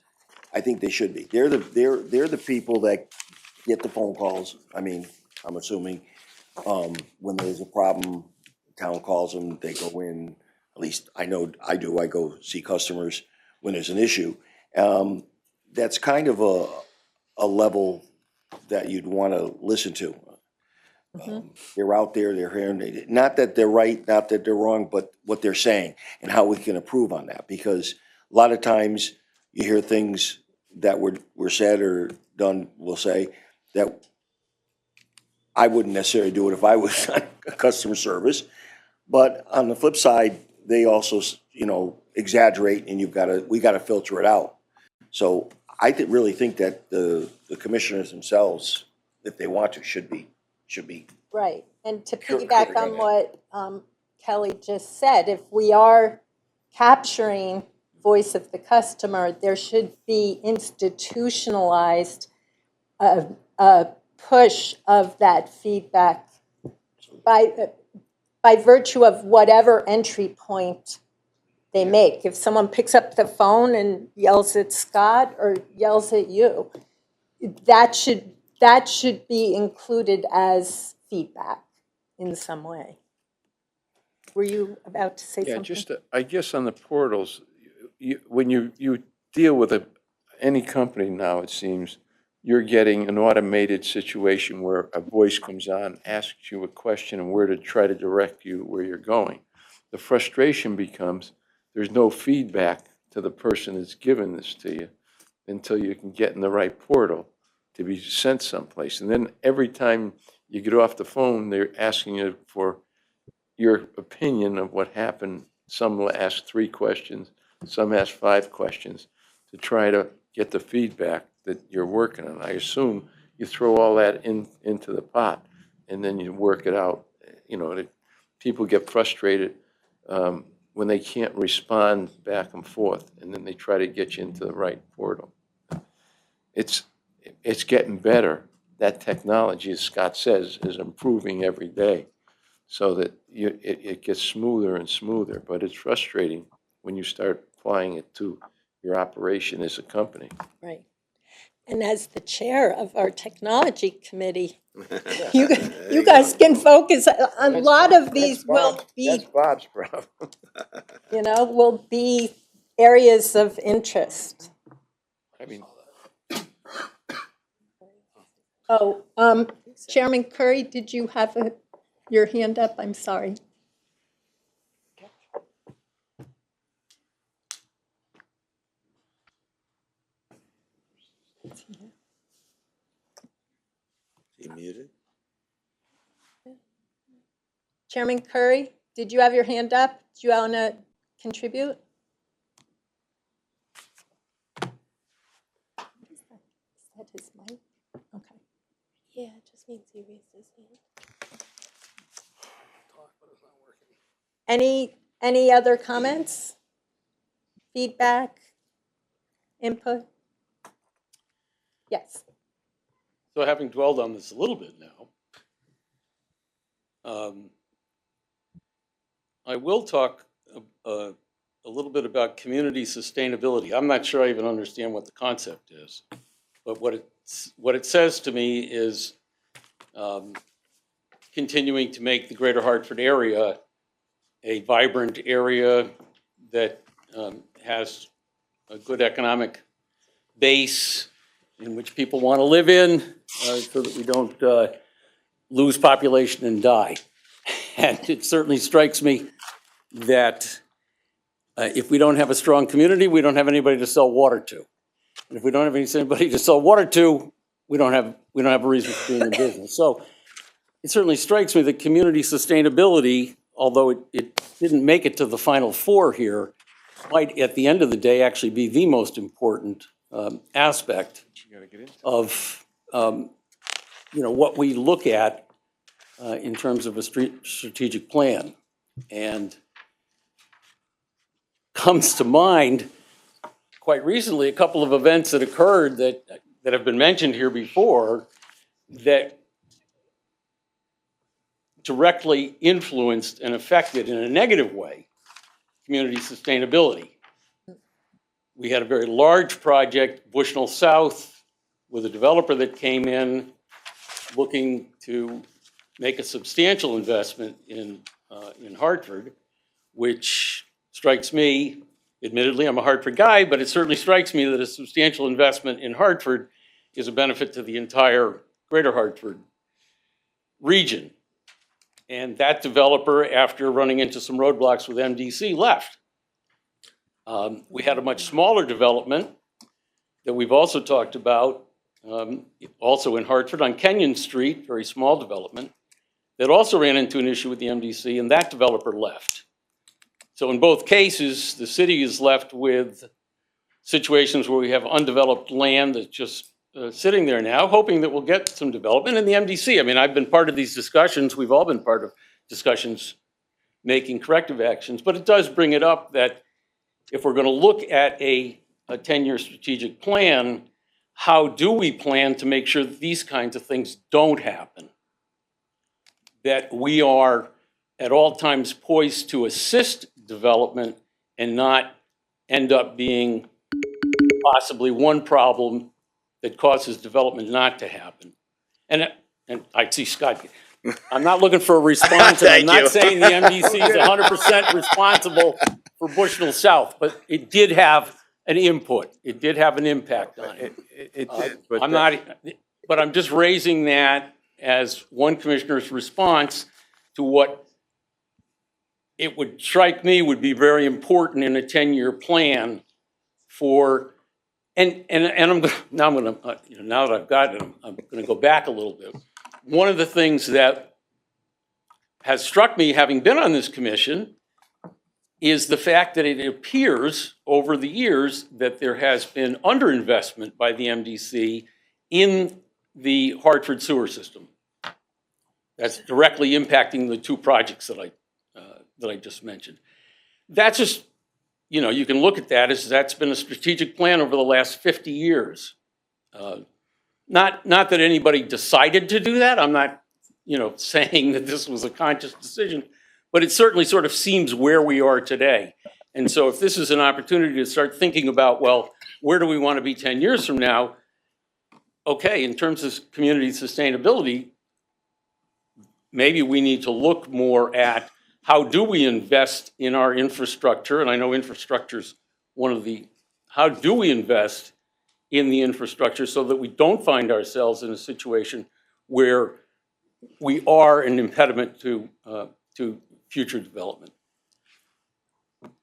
I think they should be. They're the people that get the phone calls. I mean, I'm assuming when there's a problem, town calls them, they go in. At least I know I do. I go see customers when there's an issue. That's kind of a level that you'd want to listen to. They're out there, they're hearing, not that they're right, not that they're wrong, but what they're saying and how we can improve on that. Because a lot of times you hear things that were said or done, we'll say, that I wouldn't necessarily do it if I was on customer service. But on the flip side, they also, exaggerate, and we gotta filter it out. So I really think that the commissioners themselves, if they want to, should be. Right, and to Sure, piggyback sure, on what Kelly just said, if we are capturing voice of the customer, there should be institutionalized a push of that feedback by virtue of whatever entry point they make. If someone picks up the phone and yells at Scott or yells at you, that should be included as feedback in some way. Were you about to say Yeah, something? I guess on the portals, when you deal with any company now, it seems, you're getting an automated situation where a voice comes on, asks you a question, and where to try to direct you where you're going. The frustration becomes there's no feedback to the person that's given this to you until you can get in the right portal to be sent someplace. And then every time you get off the phone, they're asking you for your opinion of what happened. Some will ask 3 questions, some ask 5 questions to try to get the feedback that you're working on. I assume you throw all that into the pot and then you work it out. People get frustrated when they can't respond back and forth, and then they try to get you into the right portal. It's getting better, that technology, as Scott says, is improving every day so that it gets smoother and smoother. But it's frustrating when you start applying it to your operation as a company. Right. And as the chair of our technology committee, you guys can focus, a lot of these will That's be, Bob's problem. will be areas of interest. I mean, Oh, Chairman Curry, did you have your hand up? I'm sorry. You muted? Chairman Curry, did you have your hand up? Do you want to contribute? Is that his mic? Okay. Yeah, it just means he raised his hand. Any other comments? Feedback? Input? Yes. So having dwelled on this a little bit now, I will talk a little bit about community sustainability. I'm not sure I even understand what the concept is, but what it says to me is continuing to make the Greater Hartford area a vibrant area that has a good economic base in which people want to live in, so that we don't lose population and die. And it certainly strikes me that if we don't have a strong community, we don't have anybody to sell water to. And if we don't have anybody to sell water to, we don't have a reason for being in business. So it certainly strikes me that community sustainability, although it didn't make it to the final four here, might at the end of the day actually be the most important aspect of what we look at in terms of a strategic plan. And comes to mind quite recently a couple of events that occurred that have been mentioned here before that directly influenced and affected in a negative way community sustainability. We had a very large project, Bushnell South, with a developer that came in looking to make a substantial investment in Hartford, which strikes me, admittedly, I'm a Hartford guy, but it certainly strikes me that a substantial investment in Hartford is a benefit to the entire Greater Hartford region. And that developer, after running into some roadblocks with MDC, left. We had a much smaller development that we've also talked about, also in Hartford on Kenyon Street, very small development, that also ran into an issue with the MDC, and that developer left. So in both cases, the city is left with situations where we have undeveloped land that's just sitting there now, hoping that we'll get some development. And the MDC, I mean, I've been part of these discussions. We've all been part of discussions making corrective actions. But it does bring it up that if we're going to look at a 10-year strategic plan, how do we plan to make sure that these kinds of things don't happen? That we are at all times poised to assist development and not end up being possibly one problem that causes development not to happen. And I see Scott, I'm not looking for a response, and I'm not saying the MDC is 100% responsible for Bushnell South, but it did have an input. It did have an impact on it. It did, but But I'm just raising that as one commissioner's response to what it would strike me would be very important in a 10-year plan for, and I'm now that I've got it, I'm going to go back a little bit. One of the things that has struck me, having been on this commission, is the fact that it appears over the years that there has been underinvestment by the MDC in the Hartford sewer system. That's directly impacting the two projects that I just mentioned. That's just, you can look at that as that's been a strategic plan over the last 50 years. Not that anybody decided to do that. I'm not, saying that this was a conscious decision, but it certainly sort of seems where we are today. And so if this is an opportunity to start thinking about, well, where do we want to be 10 years from now? Okay, in terms of community sustainability, maybe we need to look more at how do we invest in our infrastructure? And I know infrastructure's how do we invest in the infrastructure so that we don't find ourselves in a situation where we are an impediment to future development.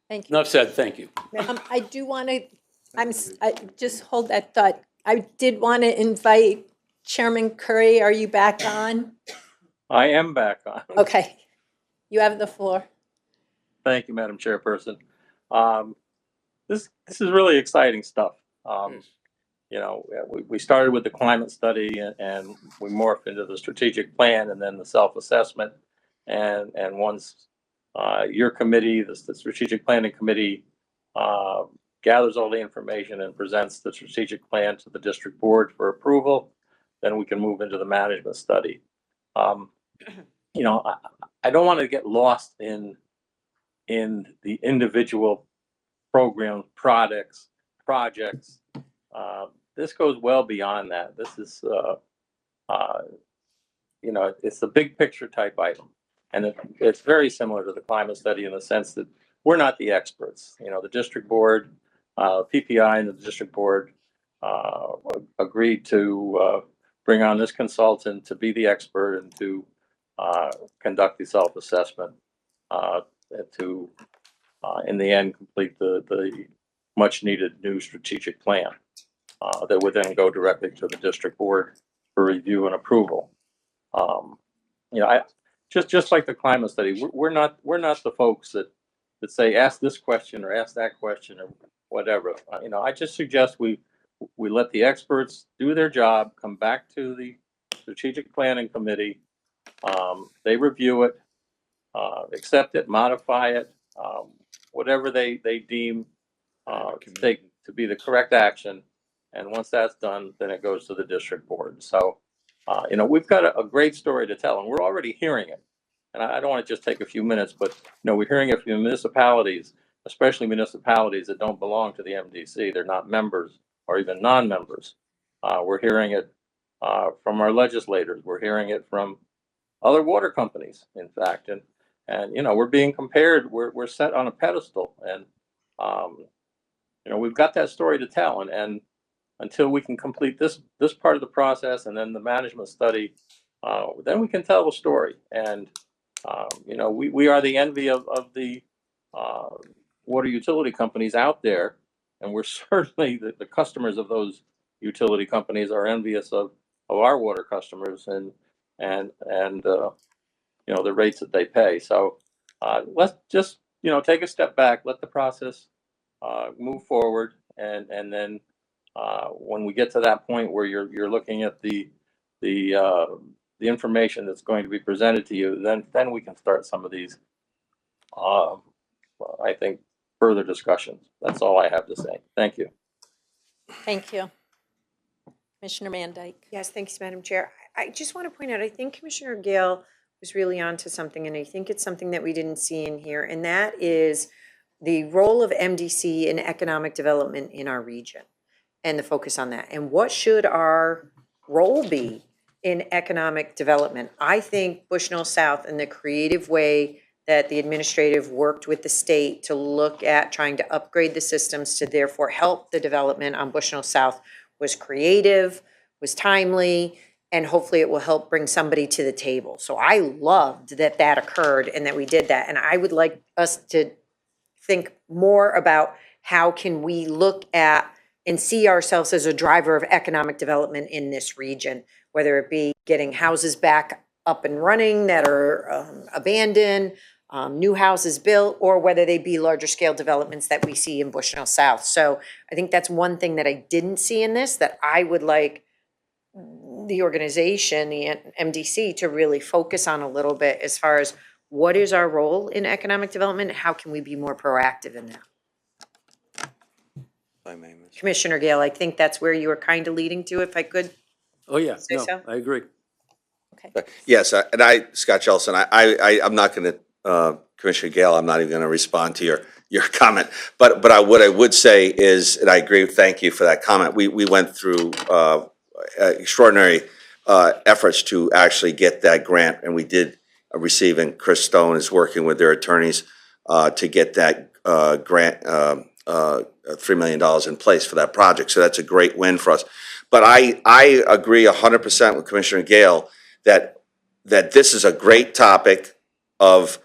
Thank you. Enough said, thank you. I do want to, just hold that thought. I did want to invite Chairman Curry. Are you back on? I am back on. Okay. You have the floor. Thank you, Madam Chairperson. This is really exciting stuff. We started with the climate study and we morphed into the strategic plan and then the self-assessment. And once your committee, the strategic planning committee, gathers all the information and presents the strategic plan to the district board for approval, then we can move into the management study. I don't want to get lost in the individual program projects. This goes well beyond that. This is, it's a big picture type item. And it's very similar to the climate study in the sense that we're not the experts. The district board, PPI and the district board agreed to bring on this consultant to be the expert and to conduct the self-assessment to, in the end, complete the much needed new strategic plan that would then go directly to the district board for review and approval. Just like the climate study, we're not the folks that say ask this question or ask that question or whatever. I just suggest we let the experts do their job, come back to the strategic planning committee. They review it, accept it, modify it, whatever they deem to be the correct action. And once that's done, then it goes to the district board. So, we've got a great story to tell, and we're already hearing it. And I don't want to just take a few minutes, but we're hearing it from municipalities, especially municipalities that don't belong to the MDC. They're not members or even non-members. We're hearing it from our legislators. We're hearing it from other water companies, in fact. And we're being compared. We're set on a pedestal, and we've got that story to tell. And until we can complete this part of the process and then the management study, then we can tell the story. And we are the envy of the water utility companies out there, and we're certainly the customers of those utility companies are envious of our water customers and the rates that they pay. So let's just take a step back, let the process move forward, and then when we get to that point where you're looking at the information that's going to be presented to you, then we can start some of these, I think, further discussions. That's all I have to say. Thank you. Thank you. Commissioner Van Dyke. Yes, thanks, Madam Chair. I just want to point out, I think Commissioner Gale was really onto something, and I think it's something that we didn't see in here, and that is the role of MDC in economic development in our region and the focus on that. And what should our role be in economic development? I think Bushnell South and the creative way that the administrative worked with the state to look at trying to upgrade the systems to therefore help the development on Bushnell South was creative, was timely, and hopefully it will help bring somebody to the table. So I loved that occurred and that we did that. And I would like us to think more about how can we look at and see ourselves as a driver of economic development in this region, whether it be getting houses back up and running that are abandoned, new houses built, or whether they be larger scale developments that we see in Bushnell South. So I think that's one thing that I didn't see in this that I would like the organization, the MDC, to really focus on a little bit as far as what is our role in economic development and how can we be more proactive in that. Commissioner Gale, I think that's where you were kind of leading to, if I could. Oh, yeah, Say no, so? I agree. Yes, and Scott Jellison, I'm not going to, Commissioner Gale, I'm not even going to respond to your comment. But what I would say is, and I agree, thank you for that comment. We went through extraordinary efforts to actually get that grant, and we did receive, and Chris Stone is working with their attorneys to get that grant, $3 million in place for that project. So that's a great win for us. But I agree 100% with Commissioner Gale that this is a great topic of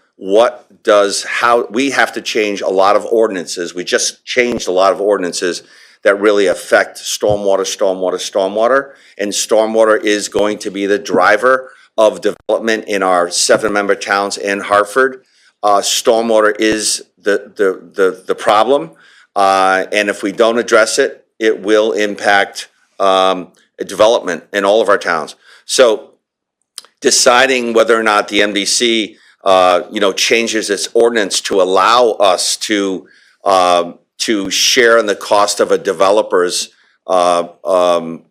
how we have to change a lot of ordinances. We just changed a lot of ordinances that really affect stormwater. And stormwater is going to be the driver of development in our 7-member towns and Hartford. Stormwater is the problem. And if we don't address it, it will impact development in all of our towns. So deciding whether or not the MDC, changes its ordinance to allow us to share in the cost of a developer's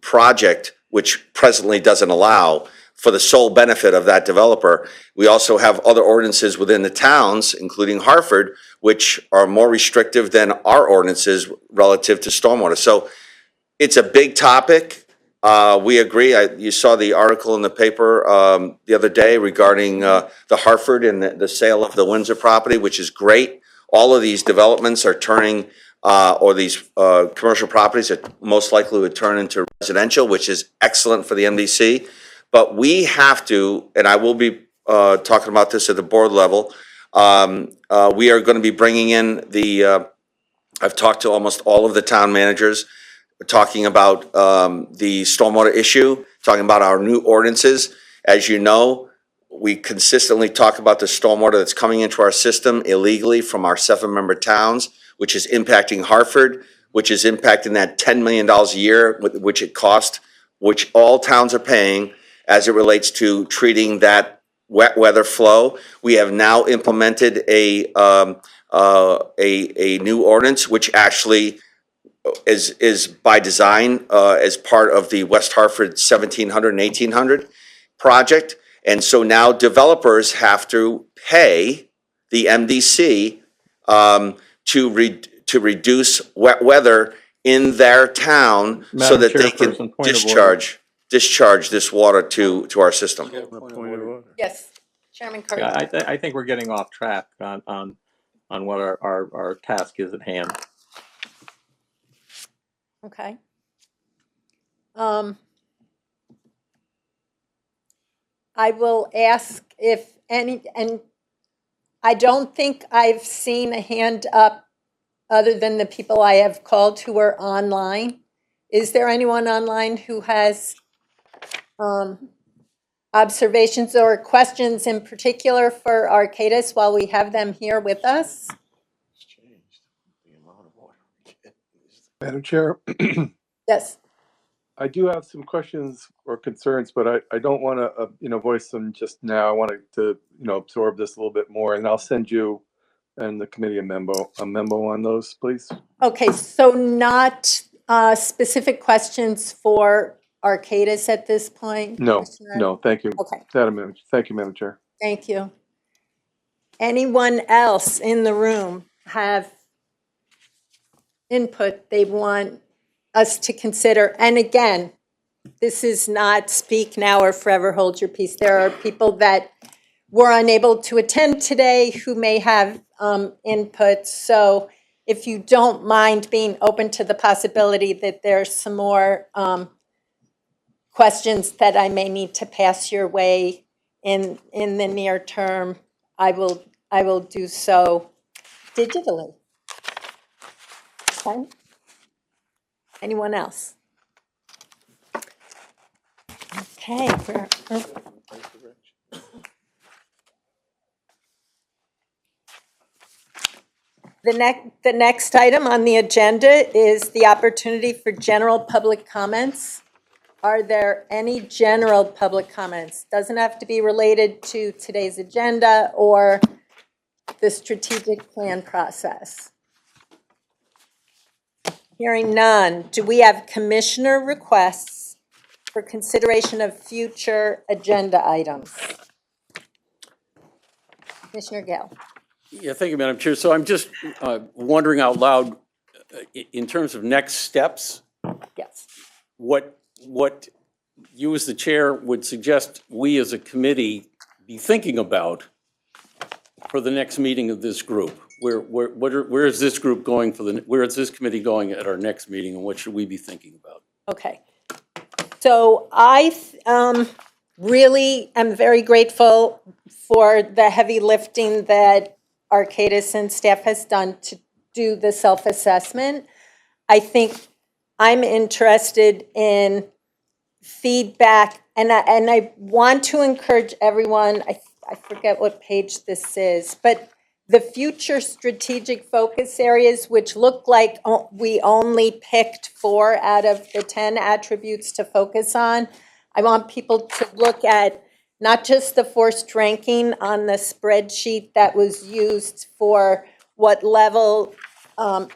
project, which presently doesn't allow, for the sole benefit of that developer. We also have other ordinances within the towns, including Hartford, which are more restrictive than our ordinances relative to stormwater. So it's a big topic. We agree. You saw the article in the paper the other day regarding the Hartford and the sale of the Windsor property, which is great. All of these developments are turning, or these commercial properties are most likely would turn into residential, which is excellent for the MDC. But we have to, and I will be talking about this at the board level, we are going to be bringing in I've talked to almost all of the town managers, talking about the stormwater issue, talking about our new ordinances. As you know, we consistently talk about the stormwater that's coming into our system illegally from our 7-member towns, which is impacting Hartford, which is impacting that $10 million a year, which it costs, which all towns are paying as it relates to treating that wet weather flow. We have now implemented a new ordinance, which actually is by design as part of the West Hartford 1700 and 1800 project. And so now developers have to pay the MDC to reduce wet weather in their town so Madam that they can Chairperson, point of order. discharge this water to our system. Point of order. Yes, Chairman Carter. Yeah, I think we're getting off track on what our task is at hand. Okay. I will ask if any, and I don't think I've seen a hand up other than the people I have called who are online. Is there anyone online who has observations or questions in particular for Arcadis while we have them here with us? Madam Chair, Yes. I do have some questions or concerns, but I don't want to, voice them just now. I want to, absorb this a little bit more, and I'll send you and the committee a memo on those, please. Okay, so not specific questions for Arcadis at this point? No, Commissioner? no, thank you. Okay. Thank you, Madam Chair. Thank you. Anyone else in the room have input they want us to consider? And again, this is not speak now or forever hold your peace. There are people that were unable to attend today who may have input. So if you don't mind being open to the possibility that there's some more questions that I may need to pass your way in the near term, I will do so digitally. Okay. Anyone else? Okay. The next item on the agenda is the opportunity for general public comments. Are there any general public comments? Doesn't have to be related to today's agenda or the strategic plan process. Hearing none, do we have commissioner requests for consideration of future agenda items. Commissioner Gale. Yeah, thank you, Madam Chair. So I'm just wondering out loud, in terms of next steps, Yes. what you as the chair would suggest we as a committee be thinking about for the next meeting of this group? Where is this group going where is this committee going at our next meeting, and what should we be thinking about? Okay. So I really am very grateful for the heavy lifting that Arcadis and staff has done to do the self-assessment. I think I'm interested in feedback, and I want to encourage everyone, I forget what page this is, but the future strategic focus areas, which look like we only picked 4 out of the 10 attributes to focus on. I want people to look at not just the forced ranking on the spreadsheet that was used for what level,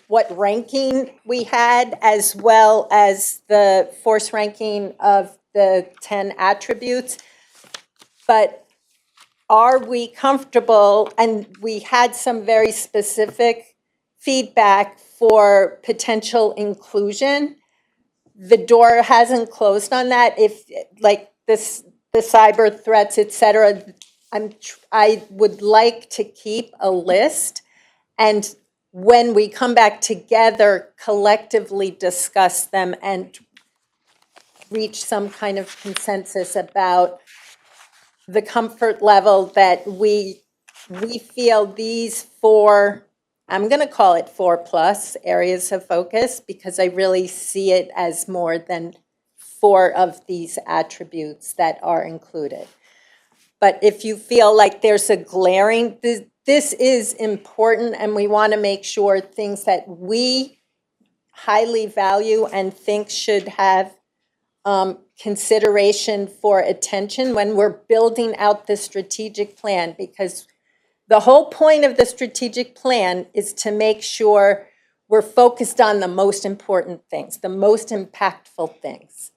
what ranking we had, as well as the forced ranking of the 10 attributes. But are we comfortable, and we had some very specific feedback for potential inclusion. The door hasn't closed on that. If, like this, the cyber threats, et cetera, I would like to keep a list, and when we come back together, collectively discuss them and reach some kind of consensus about the comfort level that we feel these 4, I'm going to call it 4+ areas of focus, because I really see it as more than 4 of these attributes that are included. But if you feel like there's a glaring, this is important, and we want to make sure things that we highly value and think should have consideration for attention when we're building out the strategic plan, because the whole point of the strategic plan is to make sure we're focused on the most important things, the most impactful things.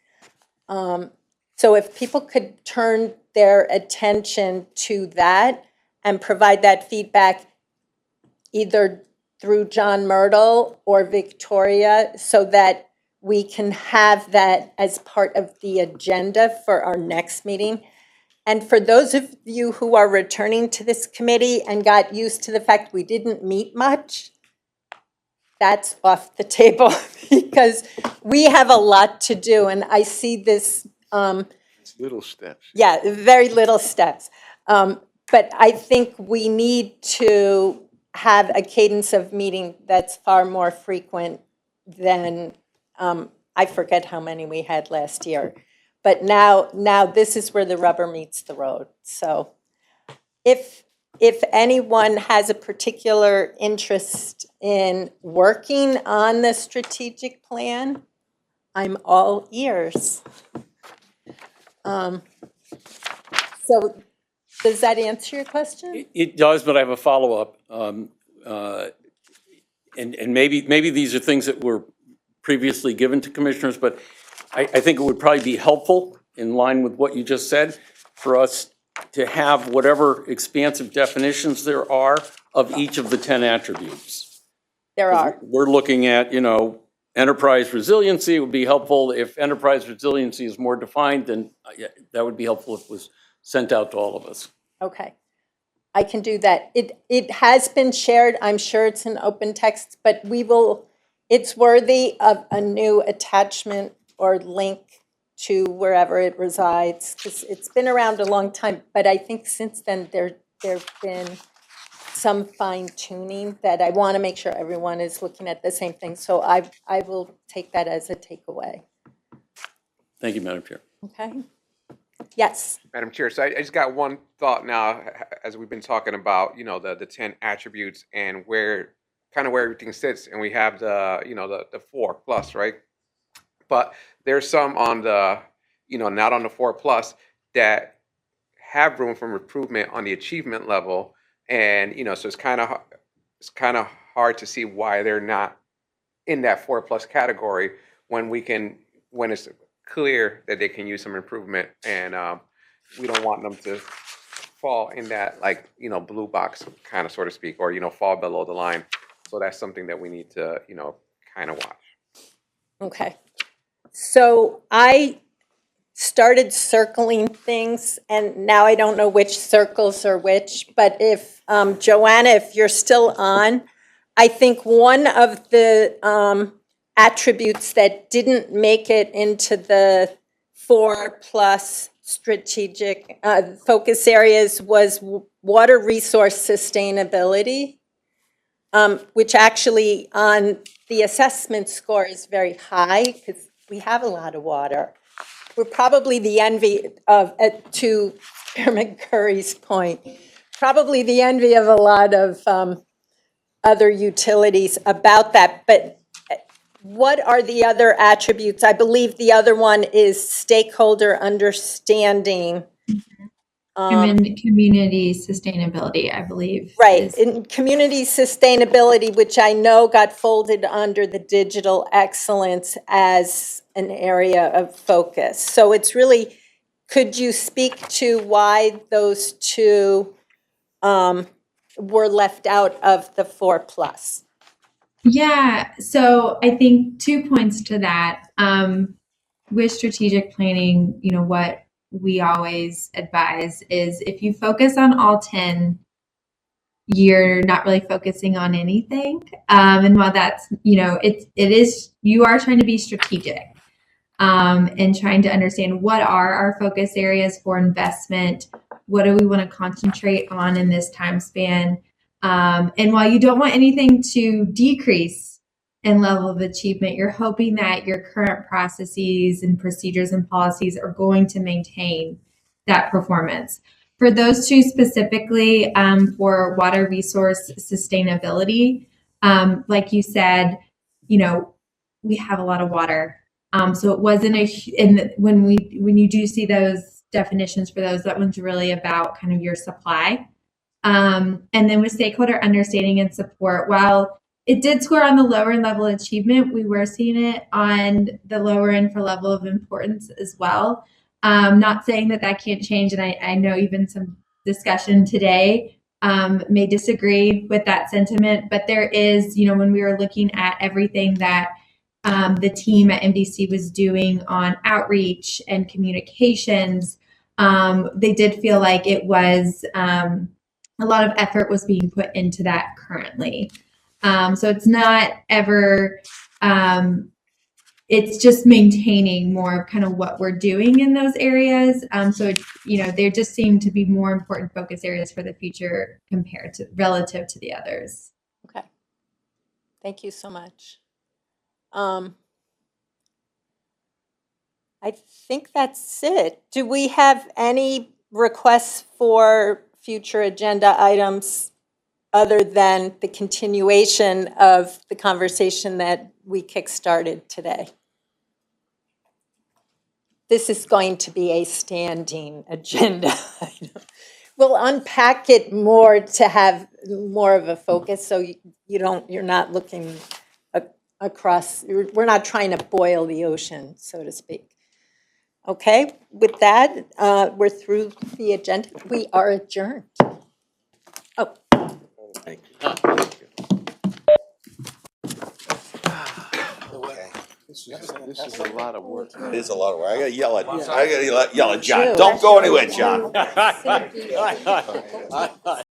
So if people could turn their attention to that and provide that feedback either through John Myrtle or Victoria, so that we can have that as part of the agenda for our next meeting. And for those of you who are returning to this committee and got used to the fact we didn't meet much, that's off the table, because we have a lot to do, and I see this. Little steps. Yeah, very little steps. But I think we need to have a cadence of meeting that's far more frequent than, I forget how many we had last year. But now this is where the rubber meets the road. So if anyone has a particular interest in working on the strategic plan, I'm all ears. So does that answer your question? It does, but I have a follow-up. And maybe these are things that were previously given to commissioners, but I think it would probably be helpful, in line with what you just said, for us to have whatever expansive definitions there are of each of the 10 attributes. There are. We're looking at, enterprise resiliency. It would be helpful if enterprise resiliency is more defined, then that would be helpful if it was sent out to all of us. Okay, I can do that. It has been shared. I'm sure it's an open text, but it's worthy of a new attachment or link to wherever it resides, because it's been around a long time. But I think since then there've been some fine tuning that I want to make sure everyone is looking at the same thing. So I will take that as a takeaway. Thank you, Madam Chair. Okay. Yes. Madam Chair, so I just got one thought now, as we've been talking about, the 10 attributes and where everything sits, and we have the 4+, right? But there's some on the, not on the 4+, that have room for improvement on the achievement level, and so it's kind of hard to see why they're not in that 4+ category when it's clear that they can use some improvement, and we don't want them to fall in that, like, you know, blue box kind of, so to speak, or, you know, fall below the line. So that's something that we need to, you know, kind of watch. Okay. So I started circling things, and now I don't know which circles are which, but if, Joanna, if you're still on, I think one of the attributes that didn't make it into the 4+ strategic focus areas was water resource sustainability, which actually on the assessment score is very high because we have a lot of water. We're probably the envy of, to Chairman Curry's point, probably the envy of a lot of other utilities about that. But what are the other attributes? I believe the other one is stakeholder understanding. Community sustainability, I believe. Right, is- in community sustainability, which I know got folded under the digital excellence as an area of focus. So it's really, could you speak to why those two were left out of the 4+? Yeah, so I think 2 points to that. With strategic planning, you know, what we always advise is if you focus on all 10, you're not really focusing on anything. And while that's, you know, it is, you are trying to be strategic and trying to understand what are our focus areas for investment, what do we want to concentrate on in this time span. And while you don't want anything to decrease in level of achievement, you're hoping that your current processes and procedures and policies are going to maintain that performance. For those two specifically, for water resource sustainability, like you said, you know, we have a lot of water. So it wasn't when you do see those definitions for those, that one's really about kind of your supply. And then with stakeholder understanding and support, while it did score on the lower level achievement, we were seeing it on the lower end for level of importance as well. Not saying that can't change, and I know even some discussion today may disagree with that sentiment, but there is, you know, when we were looking at everything that the team at MDC was doing on outreach and communications, they did feel like it was a lot of effort was being put into that currently. So it's not ever, it's just maintaining more of kind of what we're doing in those areas. So, you know, there just seem to be more important focus areas for the future compared to relative to the others. Okay. Thank you so much. I think that's it. Do we have any requests for future agenda items other than the continuation of the conversation that we kickstarted today? This is going to be a standing agenda item. We'll unpack it more to have more of a focus, so you're not looking across. We're not trying to boil the ocean, so to speak. Okay, with that, we're through the agenda. We are adjourned. Oh. Thank you. This is a lot of work. It is a lot of work. I gotta yell at John. Don't go anywhere, John.